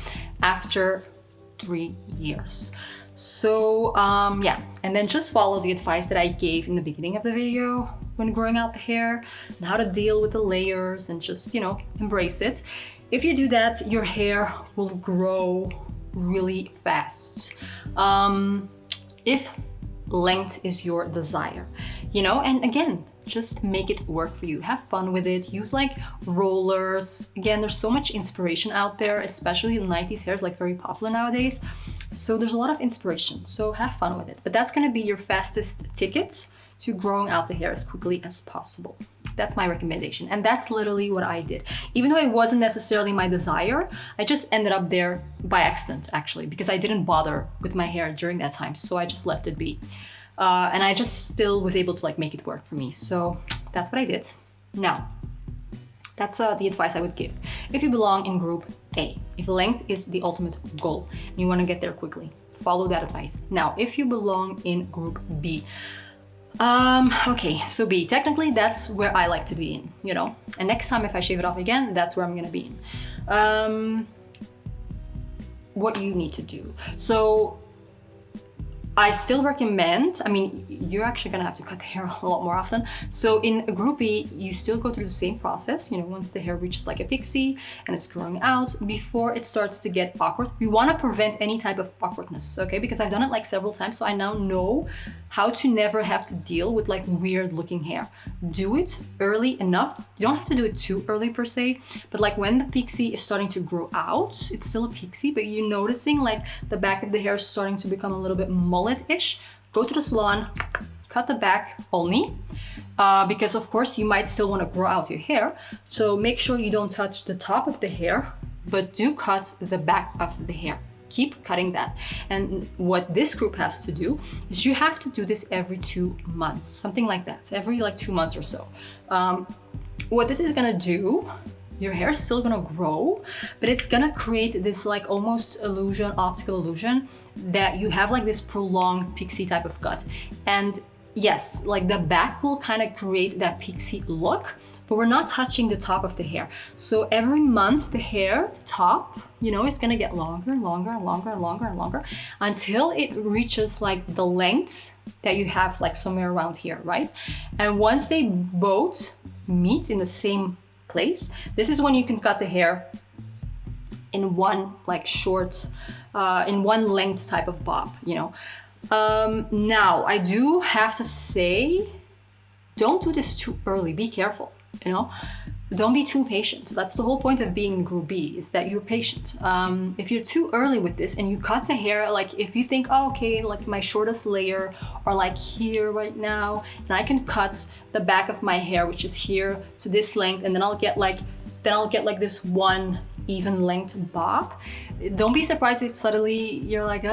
after 3 years. So yeah, and then just follow the advice that I gave in the beginning of the video when growing out the hair and how to deal with the layers and just, you know, embrace it. If you do that, your hair will grow really fast. If length is your desire, you know, and again, just make it work for you. Have fun with it. Use like rollers. Again, there's so much inspiration out there, especially in the 90s. Hair is like very popular nowadays. So there's a lot of inspiration. So have fun with it. But that's gonna be your fastest ticket to growing out the hair as quickly as possible. That's my recommendation. And that's literally what I did. Even though it wasn't necessarily my desire, I just ended up there by accident actually, because I didn't bother with my hair during that time. So I just left it be. And I just still was able to like make it work for me. So that's what I did. Now, that's the advice I would give. If you belong in group A, if length is the ultimate goal and you want to get there quickly, follow that advice. Now, if you belong in group B, okay, so B, technically that's where I like to be in, you know, and next time if I shave it off again, that's where I'm gonna be in. What you need to do. So I still recommend, I mean, you're actually gonna have to cut the hair a lot more often. So in group B, you still go through the same process, you know, once the hair reaches like a pixie and it's growing out, before it starts to get awkward. We wanna prevent any type of awkwardness, okay? Because I've done it like several times, so I now know how to never have to deal with like weird looking hair. Do it early enough. You don't have to do it too early per se, but like when the pixie is starting to grow out, it's still a pixie, but you're noticing like the back of the hair is starting to become a little bit mullet-ish. Go to the salon, cut the back only, because of course you might still want to grow out your hair. So make sure you don't touch the top of the hair, but do cut the back of the hair. Keep cutting that. And what this group has to do is you have to do this every 2 months, something like that, every like 2 months or so. What this is gonna do, your hair is still gonna grow, but it's gonna create this like almost illusion, optical illusion, that you have like this prolonged pixie type of cut. And yes, like the back will kind of create that pixie look, but we're not touching the top of the hair. So every month the hair, the top, you know, is gonna get longer and longer and longer and longer and longer until it reaches like the length that you have like somewhere around here, right? And once they both meet in the same place, this is when you can cut the hair in one like short, in one length type of bob, you know. Now I do have to say, don't do this too early, be careful, you know. Don't be too patient. That's the whole point of being in group B, is that you're patient. If you're too early with this and you cut the hair, like if you think, oh, okay, like my shortest layer are like here right now, and I can cut the back of my hair, which is here, to this length, and then I'll get like this one even length bob. Don't be surprised if suddenly you're like,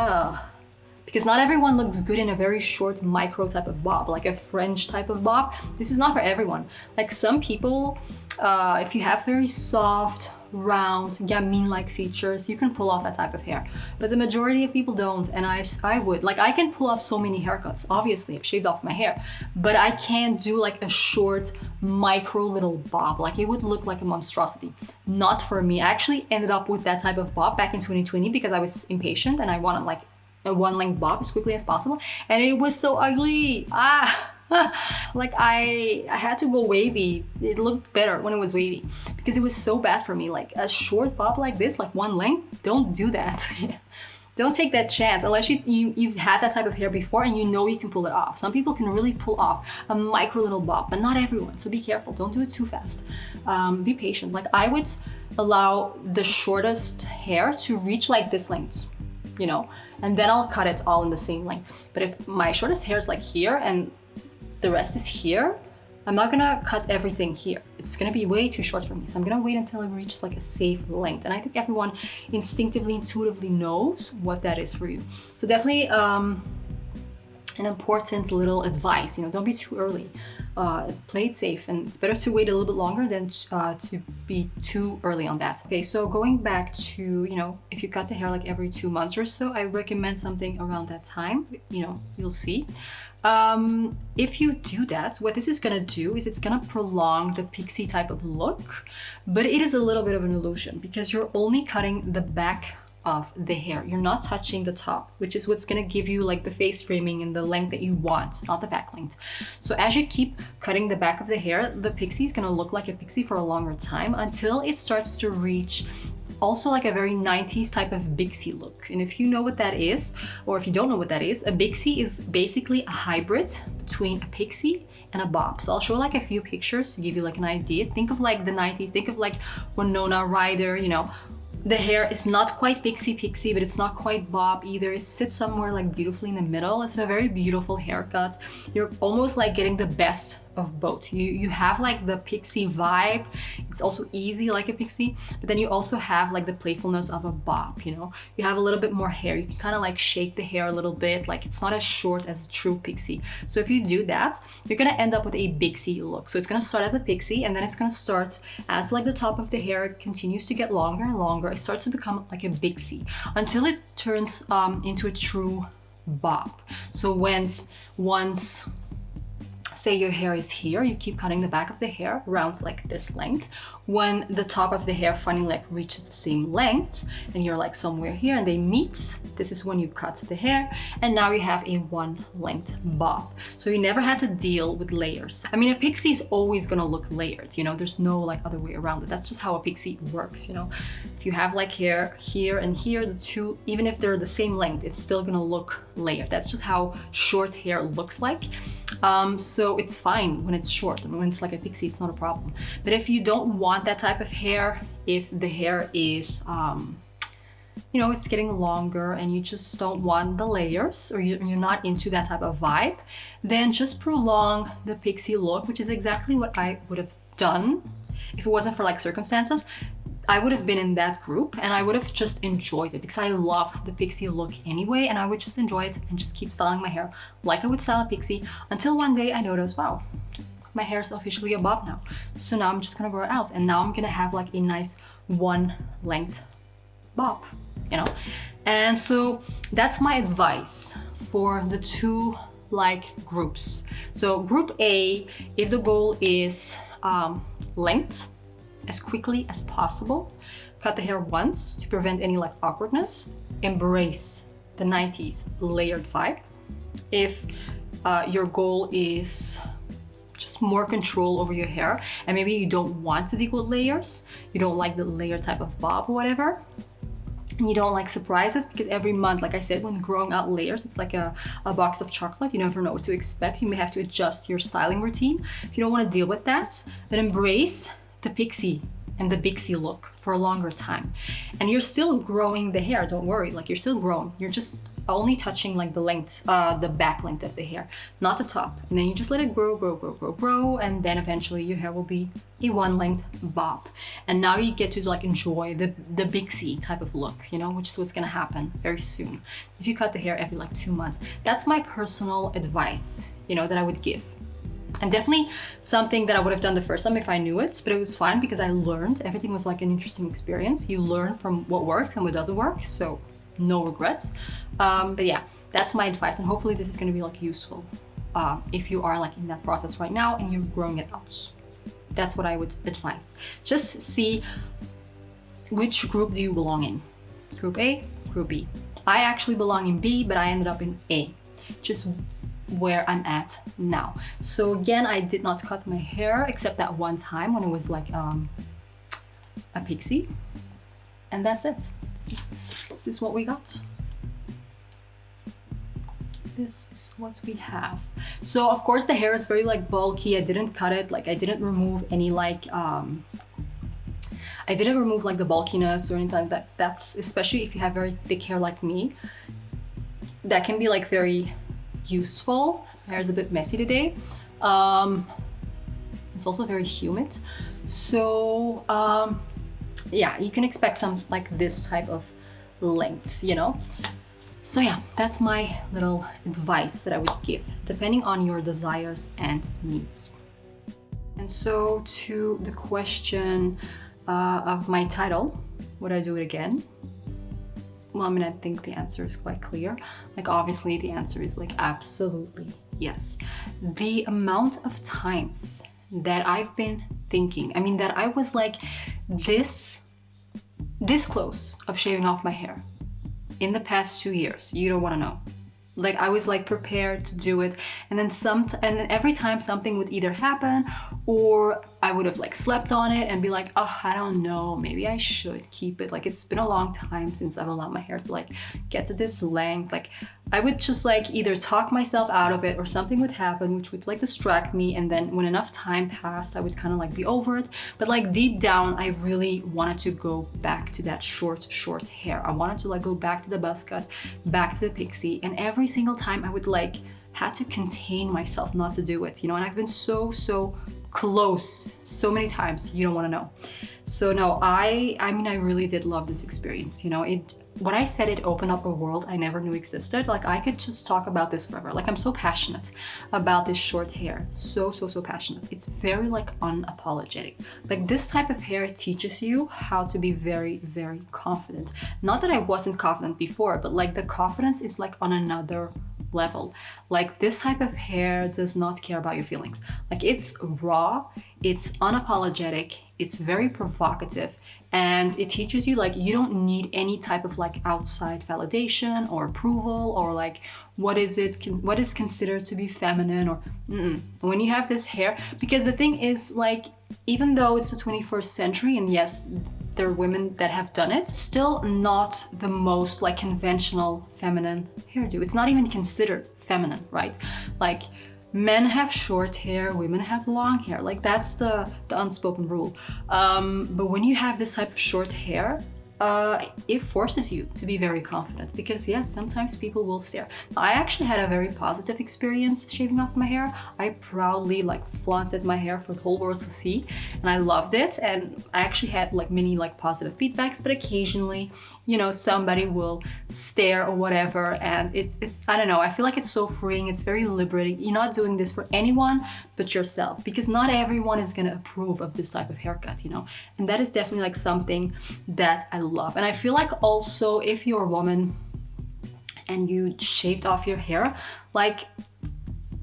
because not everyone looks good in a very short micro type of bob, like a French type of bob. This is not for everyone. Like some people, if you have very soft, round, gamine-like features, you can pull off that type of hair. But the majority of people don't, and I would. Like I can pull off so many haircuts. Obviously, I've shaved off my hair, but I can't do like a short, micro little bob. Like it would look like a monstrosity. Not for me. I actually ended up with that type of bob back in 2020 because I was impatient and I wanted like a one-length bob as quickly as possible, and it was so ugly. Like I had to go wavy. It looked better when it was wavy because it was so bad for me. Like a short bob like this, like one length, don't do that. Don't take that chance unless you've had that type of hair before and you know you can pull it off. Some people can really pull off a micro little bob, but not everyone. So be careful. Don't do it too fast. Be patient. Like I would allow the shortest hair to reach like this length, you know, and then I'll cut it all in the same length. But if my shortest hair is like here and the rest is here, I'm not gonna cut everything here. It's gonna be way too short for me. So I'm gonna wait until it reaches like a safe length. And I think everyone instinctively, intuitively knows what that is for you. So definitely an important little advice, you know, don't be too early. Play it safe, and it's better to wait a little bit longer than to be too early on that. Okay, so going back to, you know, if you cut the hair like every 2 months or so, I recommend something around that time. You know, you'll see. If you do that, what this is gonna do is it's gonna prolong the pixie type of look, but it is a little bit of an illusion because you're only cutting the back of the hair. You're not touching the top, which is what's gonna give you like the face framing and the length that you want, not the back length. So as you keep cutting the back of the hair, the pixie is gonna look like a pixie for a longer time until it starts to reach also like a very 90s type of Pixie look. And if you know what that is, or if you don't know what that is, a Pixie is basically a hybrid between a pixie and a bob. So I'll show like a few pictures to give you like an idea. Think of like the 90s, think of like Winona Ryder, you know. The hair is not quite pixie, but it's not quite bob either. It sits somewhere like beautifully in the middle. It's a very beautiful haircut. You're almost like getting the best of both. You have like the pixie vibe. It's also easy like a pixie, but then you also have like the playfulness of a bob, you know? You have a little bit more hair. You can kind of like shake the hair a little bit. Like it's not as short as a true pixie. So if you do that, you're gonna end up with a pixie look. So it's gonna start as a pixie, and then it's gonna start as like the top of the hair continues to get longer and longer. It starts to become like a pixie until it turns into a true bob. So once say your hair is here, you keep cutting the back of the hair around like this length. When the top of the hair finally like reaches the same length and you're like somewhere here and they meet, this is when you cut the hair, and now you have a one length bob. So you never had to deal with layers. I mean, a pixie is always gonna look layered, you know, there's no like other way around it. That's just how a pixie works, you know. If you have like hair here and here, the two, even if they're the same length, it's still gonna look layered. That's just how short hair looks like. So it's fine when it's short. I mean, when it's like a pixie, it's not a problem. But if you don't want that type of hair, if the hair is, you know, it's getting longer and you just don't want the layers, or you're not into that type of vibe, then just prolong the pixie look, which is exactly what I would have done if it wasn't for like circumstances. I would have been in that group and I would have just enjoyed it because I love the pixie look anyway, and I would just enjoy it and just keep styling my hair like I would style a pixie until one day I noticed, wow, my hair is officially a bob now. So now I'm just gonna grow it out, and now I'm gonna have like a nice one length bob, you know? And so that's my advice for the two like groups. So group A, if the goal is length, as quickly as possible, cut the hair once to prevent any like awkwardness, embrace the 90s layered vibe. If your goal is just more control over your hair and maybe you don't want to deal with layers, you don't like the layer type of bob or whatever, and you don't like surprises, because every month, like I said, when growing out layers, it's like a box of chocolate. You never know what to expect. You may have to adjust your styling routine. If you don't want to deal with that, then embrace the pixie and the pixie look for a longer time. And you're still growing the hair, don't worry, like you're still growing. You're just only touching like the length, the back length of the hair, not the top. And then you just let it grow, and then eventually your hair will be a one length bob. And now you get to like enjoy the Pixie type of look, you know, which is what's gonna happen very soon. If you cut the hair every like 2 months, that's my personal advice, you know, that I would give. And definitely something that I would have done the first time if I knew it, but it was fine because I learned. Everything was like an interesting experience. You learn from what works and what doesn't work, so no regrets. But yeah, that's my advice, and hopefully this is going to be like useful if you are like in that process right now and you're growing it out. That's what I would advise. Just see which group do you belong in. Group A, Group B. I actually belong in B, but I ended up in A. Just where I'm at now. So again, I did not cut my hair except that one time when it was like a Pixie, and that's it. This is what we got. This is what we have. So of course the hair is very like bulky. I didn't cut it, like I didn't remove any like I didn't remove like the bulkiness or anything like that. That's especially if you have very thick hair like me, that can be like very useful. My hair is a bit messy today. It's also very humid, so yeah, you can expect some like this type of length, you know. So yeah, that's my little advice that I would give depending on your desires and needs. And so to the question of my title, would I do it again? Well, I mean, I think the answer is quite clear. Like, obviously, the answer is like absolutely yes. The amount of times that I've been thinking, I mean, that I was like this close of shaving off my hair in the past 2 years, you don't want to know. Like, I was like prepared to do it, and then every time something would either happen or I would have like slept on it and be like, oh, I don't know, maybe I should keep it. Like, it's been a long time since I've allowed my hair to like get to this length. Like, I would just like either talk myself out of it or something would happen which would like distract me, and then when enough time passed I would kind of like be over it. But like deep down I really wanted to go back to that short hair. I wanted to like go back to the buzz cut, back to the Pixie, and every single time I would like had to contain myself not to do it, you know. And I've been so close so many times, you don't want to know. So no, I mean, I really did love this experience, you know. When I said it opened up a world I never knew existed, like I could just talk about this forever. Like, I'm so passionate about this short hair, so passionate. It's very like unapologetic. Like, this type of hair teaches you how to be very confident. Not that I wasn't confident before, but like the confidence is like on another level. Like, this type of hair does not care about your feelings. Like, it's raw, it's unapologetic, it's very provocative, and it teaches you like you don't need any type of like outside validation or approval, or like what is considered to be feminine, or when you have this hair. Because the thing is, like, even though it's the 21st century, and yes, there are women that have done it, still not the most like conventional feminine hairdo. It's not even considered feminine, right? Like, men have short hair, women have long hair. Like, that's the unspoken rule. But when you have this type of short hair, it forces you to be very confident, because yes, sometimes people will stare. I actually had a very positive experience shaving off my hair. I proudly like flaunted my hair for the whole world to see, and I loved it. And I actually had like many like positive feedbacks, but occasionally, you know, somebody will stare or whatever, and it's I don't know, I feel like it's so freeing. It's very liberating. You're not doing this for anyone but yourself, because not everyone is gonna approve of this type of haircut, you know. And that is definitely like something that I love. And I feel like also, if you're a woman and you shaved off your hair, like,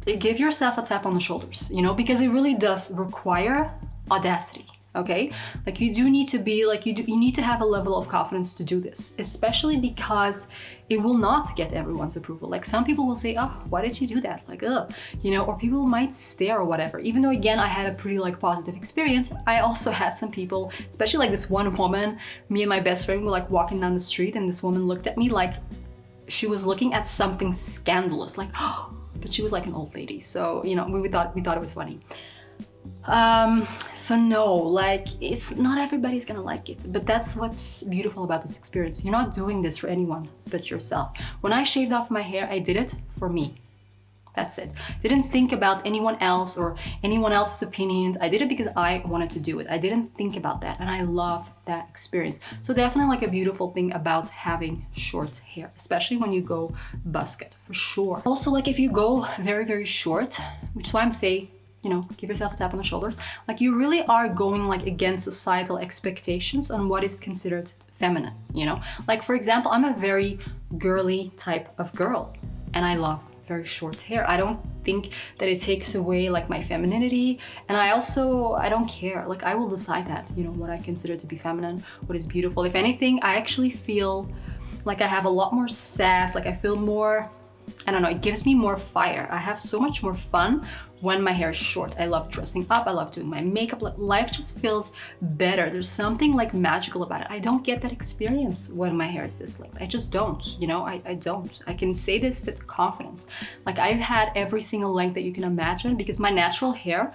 give yourself a tap on the shoulders, you know, because it really does require audacity. Okay, like, you do need to be like, you need to have a level of confidence to do this, especially because it will not get everyone's approval. Like, some people will say, oh, why did you do that? Like, ugh, you know, or people might stare or whatever. Even though, again, I had a pretty like positive experience, I also had some people, especially like this one woman, me and my best friend were like walking down the street, and this woman looked at me like she was looking at something scandalous, like, oh, but she was like an old lady. So, you know, we thought it was funny. So no, like it's not everybody's gonna like it, but that's what's beautiful about this experience. You're not doing this for anyone but yourself. When I shaved off my hair, I did it for me. That's it. Didn't think about anyone else or anyone else's opinions. I did it because I wanted to do it. I didn't think about that, and I love that experience. So definitely like a beautiful thing about having short hair, especially when you go buzz cut, for sure. Also, like if you go very, very short, which is why I'm saying, you know, give yourself a tap on the shoulder. Like you really are going like against societal expectations on what is considered feminine, you know? Like for example, I'm a very girly type of girl and I love very short hair. I don't think that it takes away like my femininity, and I don't care. Like I will decide that, you know, what I consider to be feminine, what is beautiful. If anything, I actually feel like I have a lot more sass, like I feel more, I don't know, it gives me more fire. I have so much more fun when my hair is short. I love dressing up, I love doing my makeup, like life just feels better. There's something like magical about it. I don't get that experience when my hair is this length. I just don't, you know, I don't. I can say this with confidence. Like I've had every single length that you can imagine because my natural hair,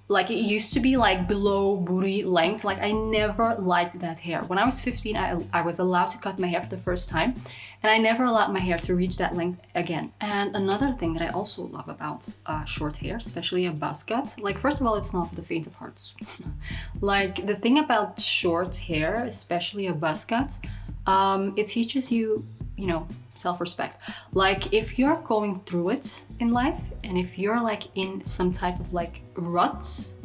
like it used to be like below booty length. Like I never liked that hair. When I was 15, I was allowed to cut my hair for the first time, and I never allowed my hair to reach that length again. And another thing that I also love about short hair, especially a buzz cut, like first of all, it's not for the faint of hearts. Like the thing about short hair, especially a buzz cut, it teaches you, you know, self-respect. Like if you're going through it in life and if you're like in some type of like ruts,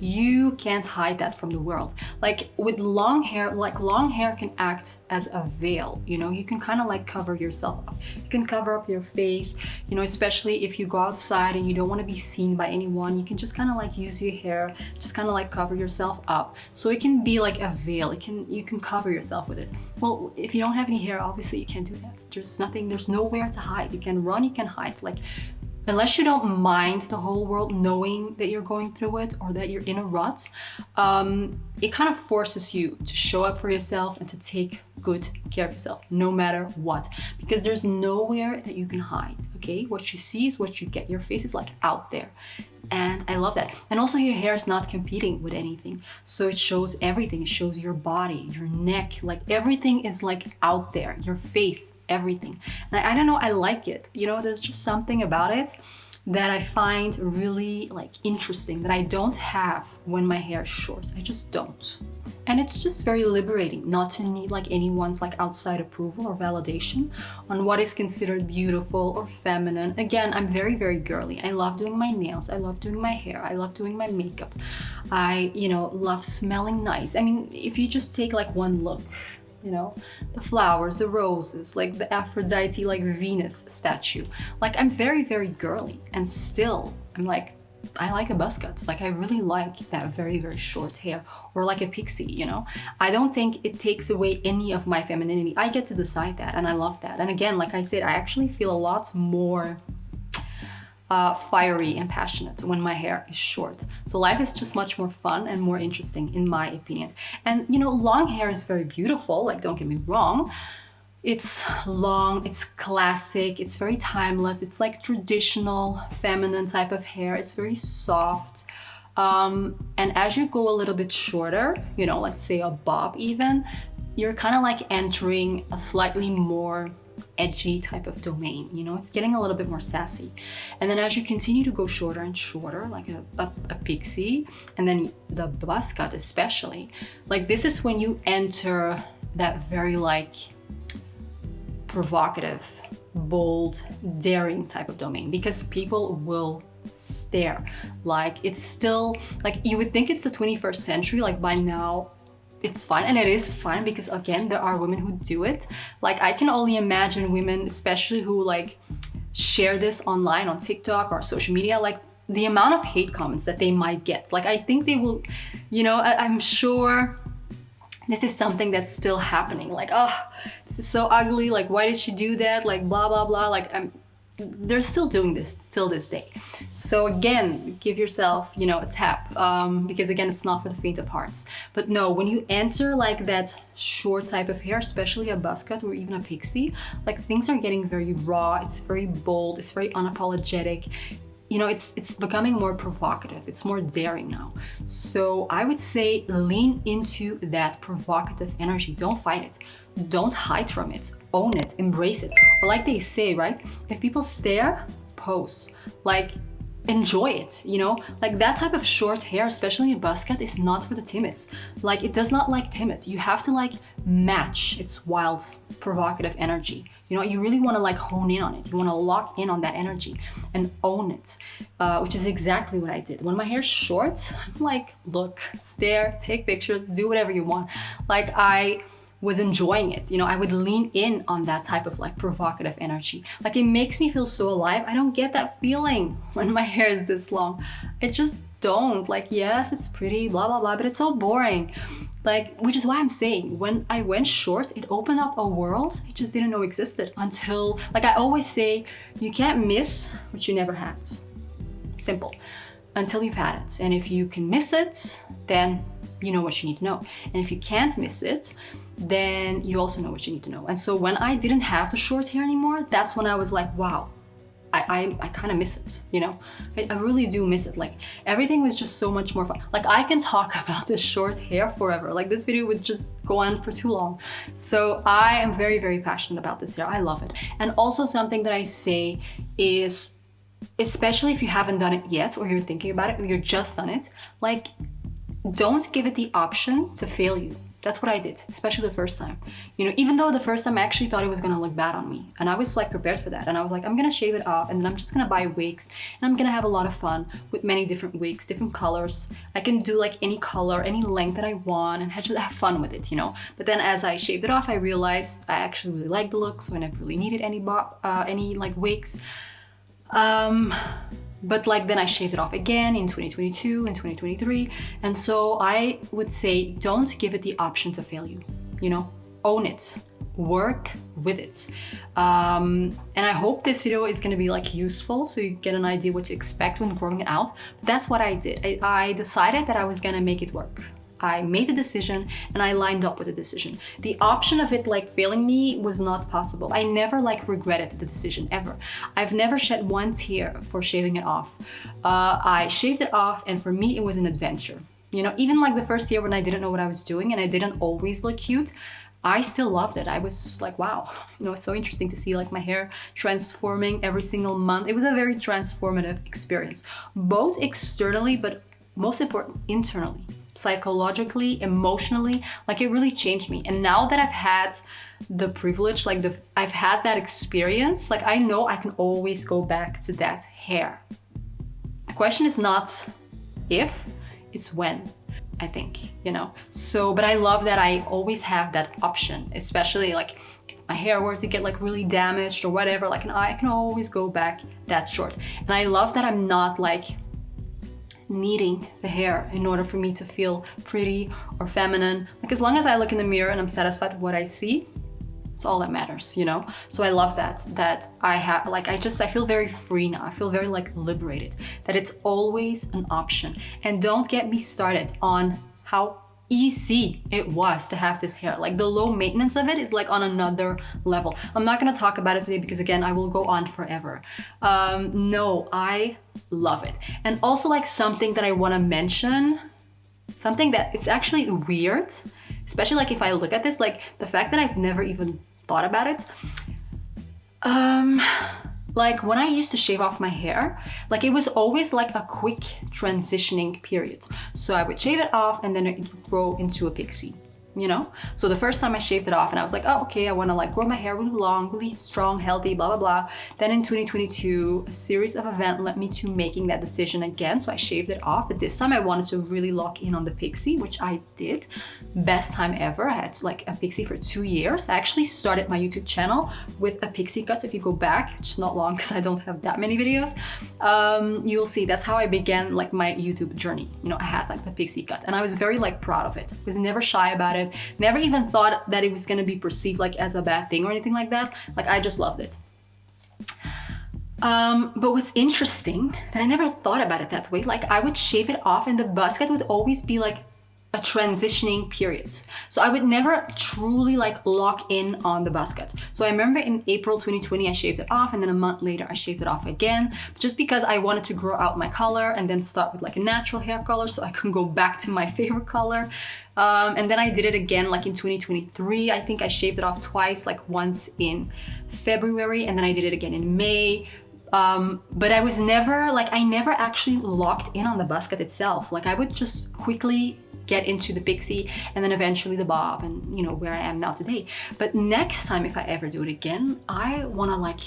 you can't hide that from the world. Like with long hair, like long hair can act as a veil, you know, you can kind of like cover yourself up. You can cover up your face, you know, especially if you go outside and you don't want to be seen by anyone, you can just kind of like use your hair, just kind of like cover yourself up. So it can be like a veil, you can cover yourself with it. Well, if you don't have any hair, obviously you can't do that. There's nowhere to hide. You can run, you can hide. Like unless you don't mind the whole world knowing that you're going through it or that you're in a rut, it kind of forces you to show up for yourself and to take good care of yourself, no matter what, because there's nowhere that you can hide, okay? What you see is what you get. Your face is like out there. And I love that. And also your hair is not competing with anything. So it shows everything. It shows your body, your neck, like everything is like out there, your face, everything. And I don't know, I like it. You know, there's just something about it that I find really like interesting that I don't have when my hair is short. I just don't. And it's just very liberating not to need like anyone's like outside approval or validation on what is considered beautiful or feminine. Again, I'm very, very girly. I love doing my nails. I love doing my hair. I love doing my makeup. I, you know, love smelling nice. I mean, if you just take like one look, you know, the flowers, the roses, like the Aphrodite, like Venus statue. Like I'm very, very girly, and still I'm like, I like a buzz cut. Like I really like that very, very short hair, or like a pixie, you know. I don't think it takes away any of my femininity. I get to decide that, and I love that. And again, like I said, I actually feel a lot more fiery and passionate when my hair is short. So life is just much more fun and more interesting in my opinion. And you know, long hair is very beautiful, like don't get me wrong. It's long, it's classic, it's very timeless, it's like traditional feminine type of hair, it's very soft. And as you go a little bit shorter, you know, let's say a bob even, you're kind of like entering a slightly more edgy type of domain, you know, it's getting a little bit more sassy. And then as you continue to go shorter and shorter, like a pixie, and then the buzz cut especially, like this is when you enter that very like provocative, bold, daring type of domain, because people will stare. Like it's still, like you would think it's the 21st century, like by now it's fine, and it is fine because again there are women who do it. Like I can only imagine women, especially who like share this online on TikTok or social media, like the amount of hate comments that they might get. Like I think they will, you know, I'm sure this is something that's still happening. Like, oh, this is so ugly, like why did she do that, like blah blah blah. Like they're still doing this till this day. So again, give yourself, you know, a tap, because again, it's not for the faint of hearts. But no, when you enter like that short type of hair, especially a buzz cut or even a pixie, like things are getting very raw, it's very bold, it's very unapologetic. you know, it's becoming more provocative. It's more daring now. So I would say lean into that provocative energy. Don't fight it. Don't hide from it. Own it. Embrace it. Or like they say, right? If people stare, pose. Like, enjoy it, you know? Like that type of short hair, especially a buzz cut, is not for the timids. Like it does not like timid. You have to like match its wild, provocative energy. You know, you really want to like hone in on it. You want to lock in on that energy and own it, which is exactly what I did. When my hair's short, I'm like, look, stare, take pictures, do whatever you want. Like I was enjoying it. You know, I would lean in on that type of like provocative energy. Like it makes me feel so alive. I don't get that feeling when my hair is this long. I just don't. Like, yes, it's pretty, blah, blah, blah, but it's so boring. Like, which is why I'm saying when I went short, it opened up a world I just didn't know existed until, like I always say, you can't miss what you never had. Simple. Until you've had it. And if you can miss it, then you know what you need to know. And if you can't miss it, then you also know what you need to know. And so when I didn't have the short hair anymore, that's when I was like, wow, I kind of miss it, you know? I really do miss it. Like everything was just so much more fun. Like I can talk about this short hair forever. Like this video would just go on for too long. So I am very, very passionate about this hair. I love it. And also something that I say is, especially if you haven't done it yet, or you're thinking about it, or you're just done it, like don't give it the option to fail you. That's what I did, especially the first time. You know, even though the first time I actually thought it was gonna look bad on me. And I was like prepared for that. And I was like, I'm gonna shave it off and then I'm just gonna buy wigs and I'm gonna have a lot of fun with many different wigs, different colors. I can do like any color, any length that I want and just have fun with it, you know? But then as I shaved it off, I realized I actually really liked the look, so I never really needed any like wigs. But like then I shaved it off again in 2022 and 2023. And so I would say, don't give it the option to fail you, you know, own it, work with it. And I hope this video is gonna be like useful so you get an idea what to expect when growing it out. But that's what I did. I decided that I was gonna make it work. I made the decision and I lined up with the decision. The option of it like failing me was not possible. I never like regretted the decision ever. I've never shed one tear for shaving it off. I shaved it off and for me it was an adventure. You know, even like the first year when I didn't know what I was doing and I didn't always look cute, I still loved it. I was like, wow, you know, it's so interesting to see like my hair transforming every single month. It was a very transformative experience, both externally, but most important, internally. Psychologically, emotionally, like it really changed me. And now that I've had the privilege, like I've had that experience, like I know I can always go back to that hair. The question is not if, it's when, I think, you know? So, but I love that I always have that option, especially like if my hair were to get like really damaged or whatever, like I can always go back that short. And I love that I'm not like needing the hair in order for me to feel pretty or feminine. Like as long as I look in the mirror and I'm satisfied with what I see, it's all that matters, you know? So I love that I have, like, I feel very free now. I feel very like liberated, that it's always an option. And don't get me started on how easy it was to have this hair. Like the low maintenance of it is like on another level. I'm not gonna talk about it today because again, I will go on forever. No, I love it. And also like something that I wanna mention, something that it's actually weird, especially like if I look at this, like the fact that I've never even thought about it. Like when I used to shave off my hair, like it was always like a quick transitioning period. So I would shave it off and then it would grow into a pixie, you know? So the first time I shaved it off and I was like, oh, okay, I wanna like grow my hair really long, really strong, healthy, blah, blah, blah. Then in 2022, a series of events led me to making that decision again. So I shaved it off, but this time I wanted to really lock in on the pixie, which I did. Best time ever. I had like a pixie for 2 years. I actually started my YouTube channel with a pixie cut. If you go back, it's not long because I don't have that many videos. You'll see that's how I began like my YouTube journey. You know, I had like the pixie cut and I was very like proud of it. I was never shy about it. Never even thought that it was gonna be perceived like as a bad thing or anything like that. Like I just loved it. But what's interesting that I never thought about it that way. Like I would shave it off and the buzz cut would always be like a transitioning period. So I would never truly like lock in on the buzz cut. So I remember in April 2020, I shaved it off, and then a month later I shaved it off again, just because I wanted to grow out my color and then start with like a natural hair color so I can go back to my favorite color. And then I did it again like in 2023. I think I shaved it off twice, like once in February, and then I did it again in May. But I was never like, I never actually locked in on the buzz cut itself. Like I would just quickly get into the Pixie and then eventually the bob, and you know where I am now today. But next time, if I ever do it again, I want to like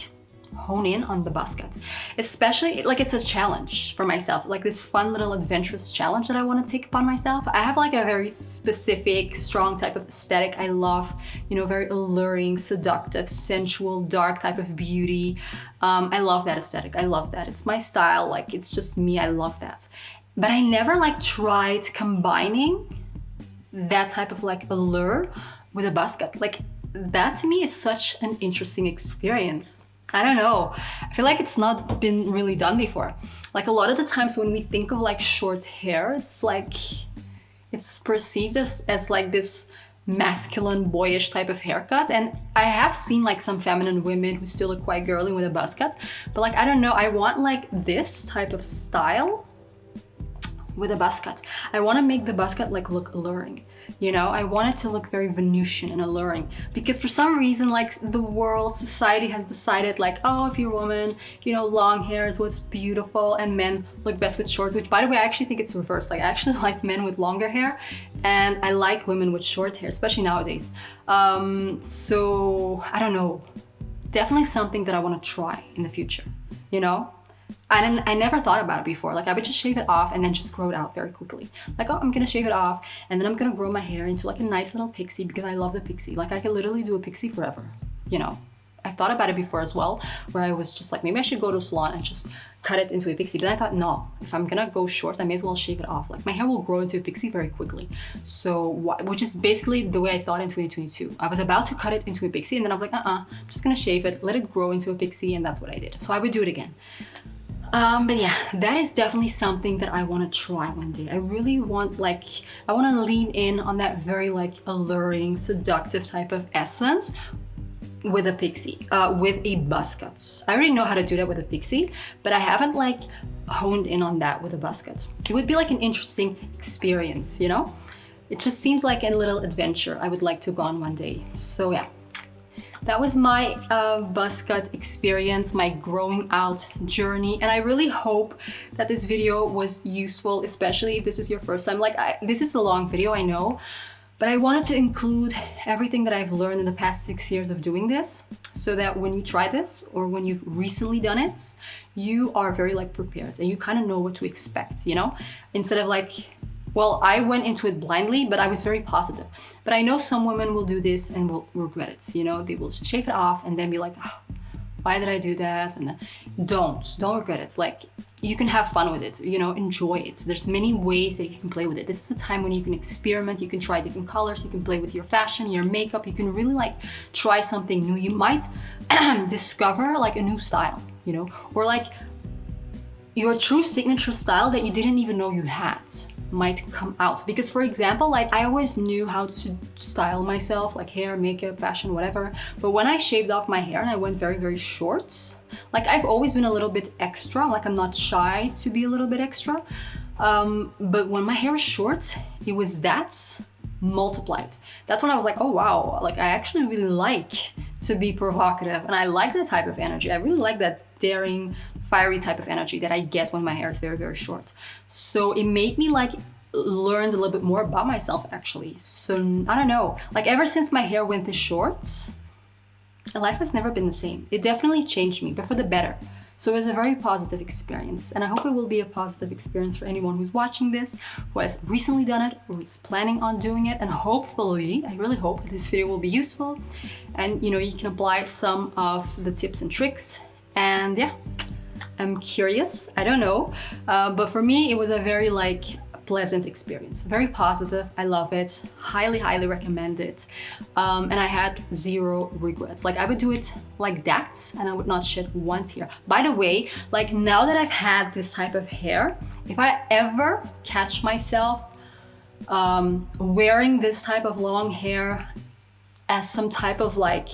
hone in on the buzz cut, especially like it's a challenge for myself, like this fun little adventurous challenge that I want to take upon myself. So I have like a very specific, strong type of aesthetic. I love, you know, very alluring, seductive, sensual, dark type of beauty. I love that aesthetic. I love that. It's my style. Like it's just me. I love that. But I never like tried combining that type of like allure with a buzz cut. Like that to me is such an interesting experience. I don't know. I feel like it's not been really done before. Like a lot of the times when we think of like short hair, it's like, it's perceived as like this masculine, boyish type of haircut. And I have seen like some feminine women who still look quite girly with a buzz cut. But like, I don't know, I want like this type of style with a buzz cut. I want to make the buzz cut like look alluring. You know, I want it to look very Venusian and alluring, because for some reason, like the world, society has decided like, oh, if you're a woman, you know, long hair is what's beautiful and men look best with short, which by the way, I actually think it's reversed. Like I actually like men with longer hair and I like women with short hair, especially nowadays. So I don't know, definitely something that I want to try in the future, you know? I never thought about it before. Like I would just shave it off and then just grow it out very quickly. Like, oh, I'm gonna shave it off and then I'm gonna grow my hair into like a nice little pixie because I love the pixie. Like I could literally do a pixie forever, you know? I've thought about it before as well, where I was just like, maybe I should go to a salon and just cut it into a pixie. But I thought, no, if I'm gonna go short, I may as well shave it off. Like my hair will grow into a pixie very quickly. So, which is basically the way I thought in 2022. I was about to cut it into a pixie and then I was like, I'm just gonna shave it, let it grow into a pixie, and that's what I did. So I would do it again. But yeah, that is definitely something that I want to try one day. I really want, like, I want to lean in on that very like alluring, seductive type of essence with a pixie, with a buzz cut. I already know how to do that with a pixie, but I haven't like honed in on that with a buzz cut. It would be like an interesting experience, you know? It just seems like a little adventure I would like to go on one day. So yeah. That was my buzz cut experience, my growing out journey, and I really hope that this video was useful, especially if this is your first time. Like, this is a long video, I know, but I wanted to include everything that I've learned in the past 6 years of doing this, so that when you try this or when you've recently done it, you are very like prepared and you kind of know what to expect, you know? Instead of like, well, I went into it blindly, but I was very positive. But I know some women will do this and will regret it. You know, they will shave it off and then be like, oh, why did I do that? And then don't regret it. Like, you can have fun with it, you know, enjoy it. There's many ways that you can play with it. This is a time when you can experiment, you can try different colors, you can play with your fashion, your makeup, you can really like try something new. You might discover like a new style, you know, or like your true signature style that you didn't even know you had might come out. Because for example, like I always knew how to style myself, like hair, makeup, fashion, whatever. But when I shaved off my hair and I went very, very short, like I've always been a little bit extra, like I'm not shy to be a little bit extra. But when my hair was short, it was that multiplied. That's when I was like, oh wow, like I actually really like to be provocative and I like that type of energy. I really like that daring, fiery type of energy that I get when my hair is very, very short. So it made me like learn a little bit more about myself actually. So I don't know, like ever since my hair went this short, life has never been the same. It definitely changed me, but for the better. So it was a very positive experience, and I hope it will be a positive experience for anyone who's watching this, who has recently done it, or is planning on doing it, and hopefully, I really hope this video will be useful, and you know, you can apply some of the tips and tricks, and yeah, I'm curious, I don't know, but for me, it was a very like pleasant experience, very positive. I love it, highly, highly recommend it. And I had zero regrets. Like I would do it like that and I would not shed one tear. By the way, like now that I've had this type of hair, if I ever catch myself wearing this type of long hair as some type of like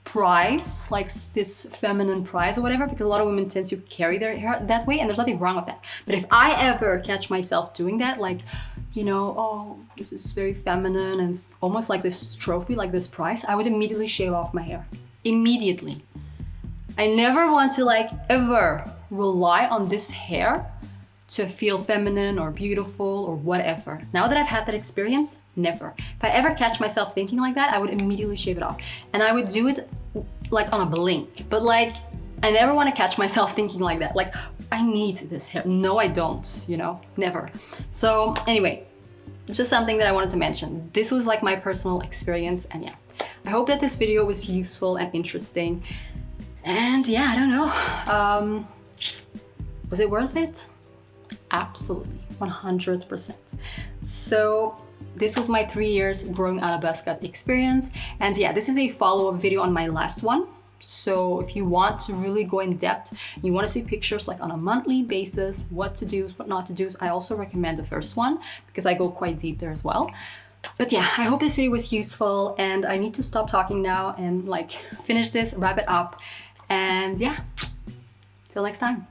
prize, like this feminine prize or whatever, because a lot of women tend to carry their hair that way, and there's nothing wrong with that. But if I ever catch myself doing that, like, you know, oh, this is very feminine and it's almost like this trophy, like this prize, I would immediately shave off my hair. Immediately. I never want to like ever rely on this hair to feel feminine or beautiful or whatever. Now that I've had that experience, never. If I ever catch myself thinking like that, I would immediately shave it off. And I would do it like on a blink. But like, I never want to catch myself thinking like that. Like, I need this hair. No, I don't, you know, never. So anyway, just something that I wanted to mention. This was like my personal experience, and yeah. I hope that this video was useful and interesting. And yeah, I don't know. Was it worth it? Absolutely, 100%. So this was my 3 years growing out a buzzcut experience. And yeah, this is a follow-up video on my last one. So if you want to really go in depth, you want to see pictures like on a monthly basis, what to do, what not to do, I also recommend the first one because I go quite deep there as well. But yeah, I hope this video was useful, and I need to stop talking now and like finish this, wrap it up. And yeah, till next time.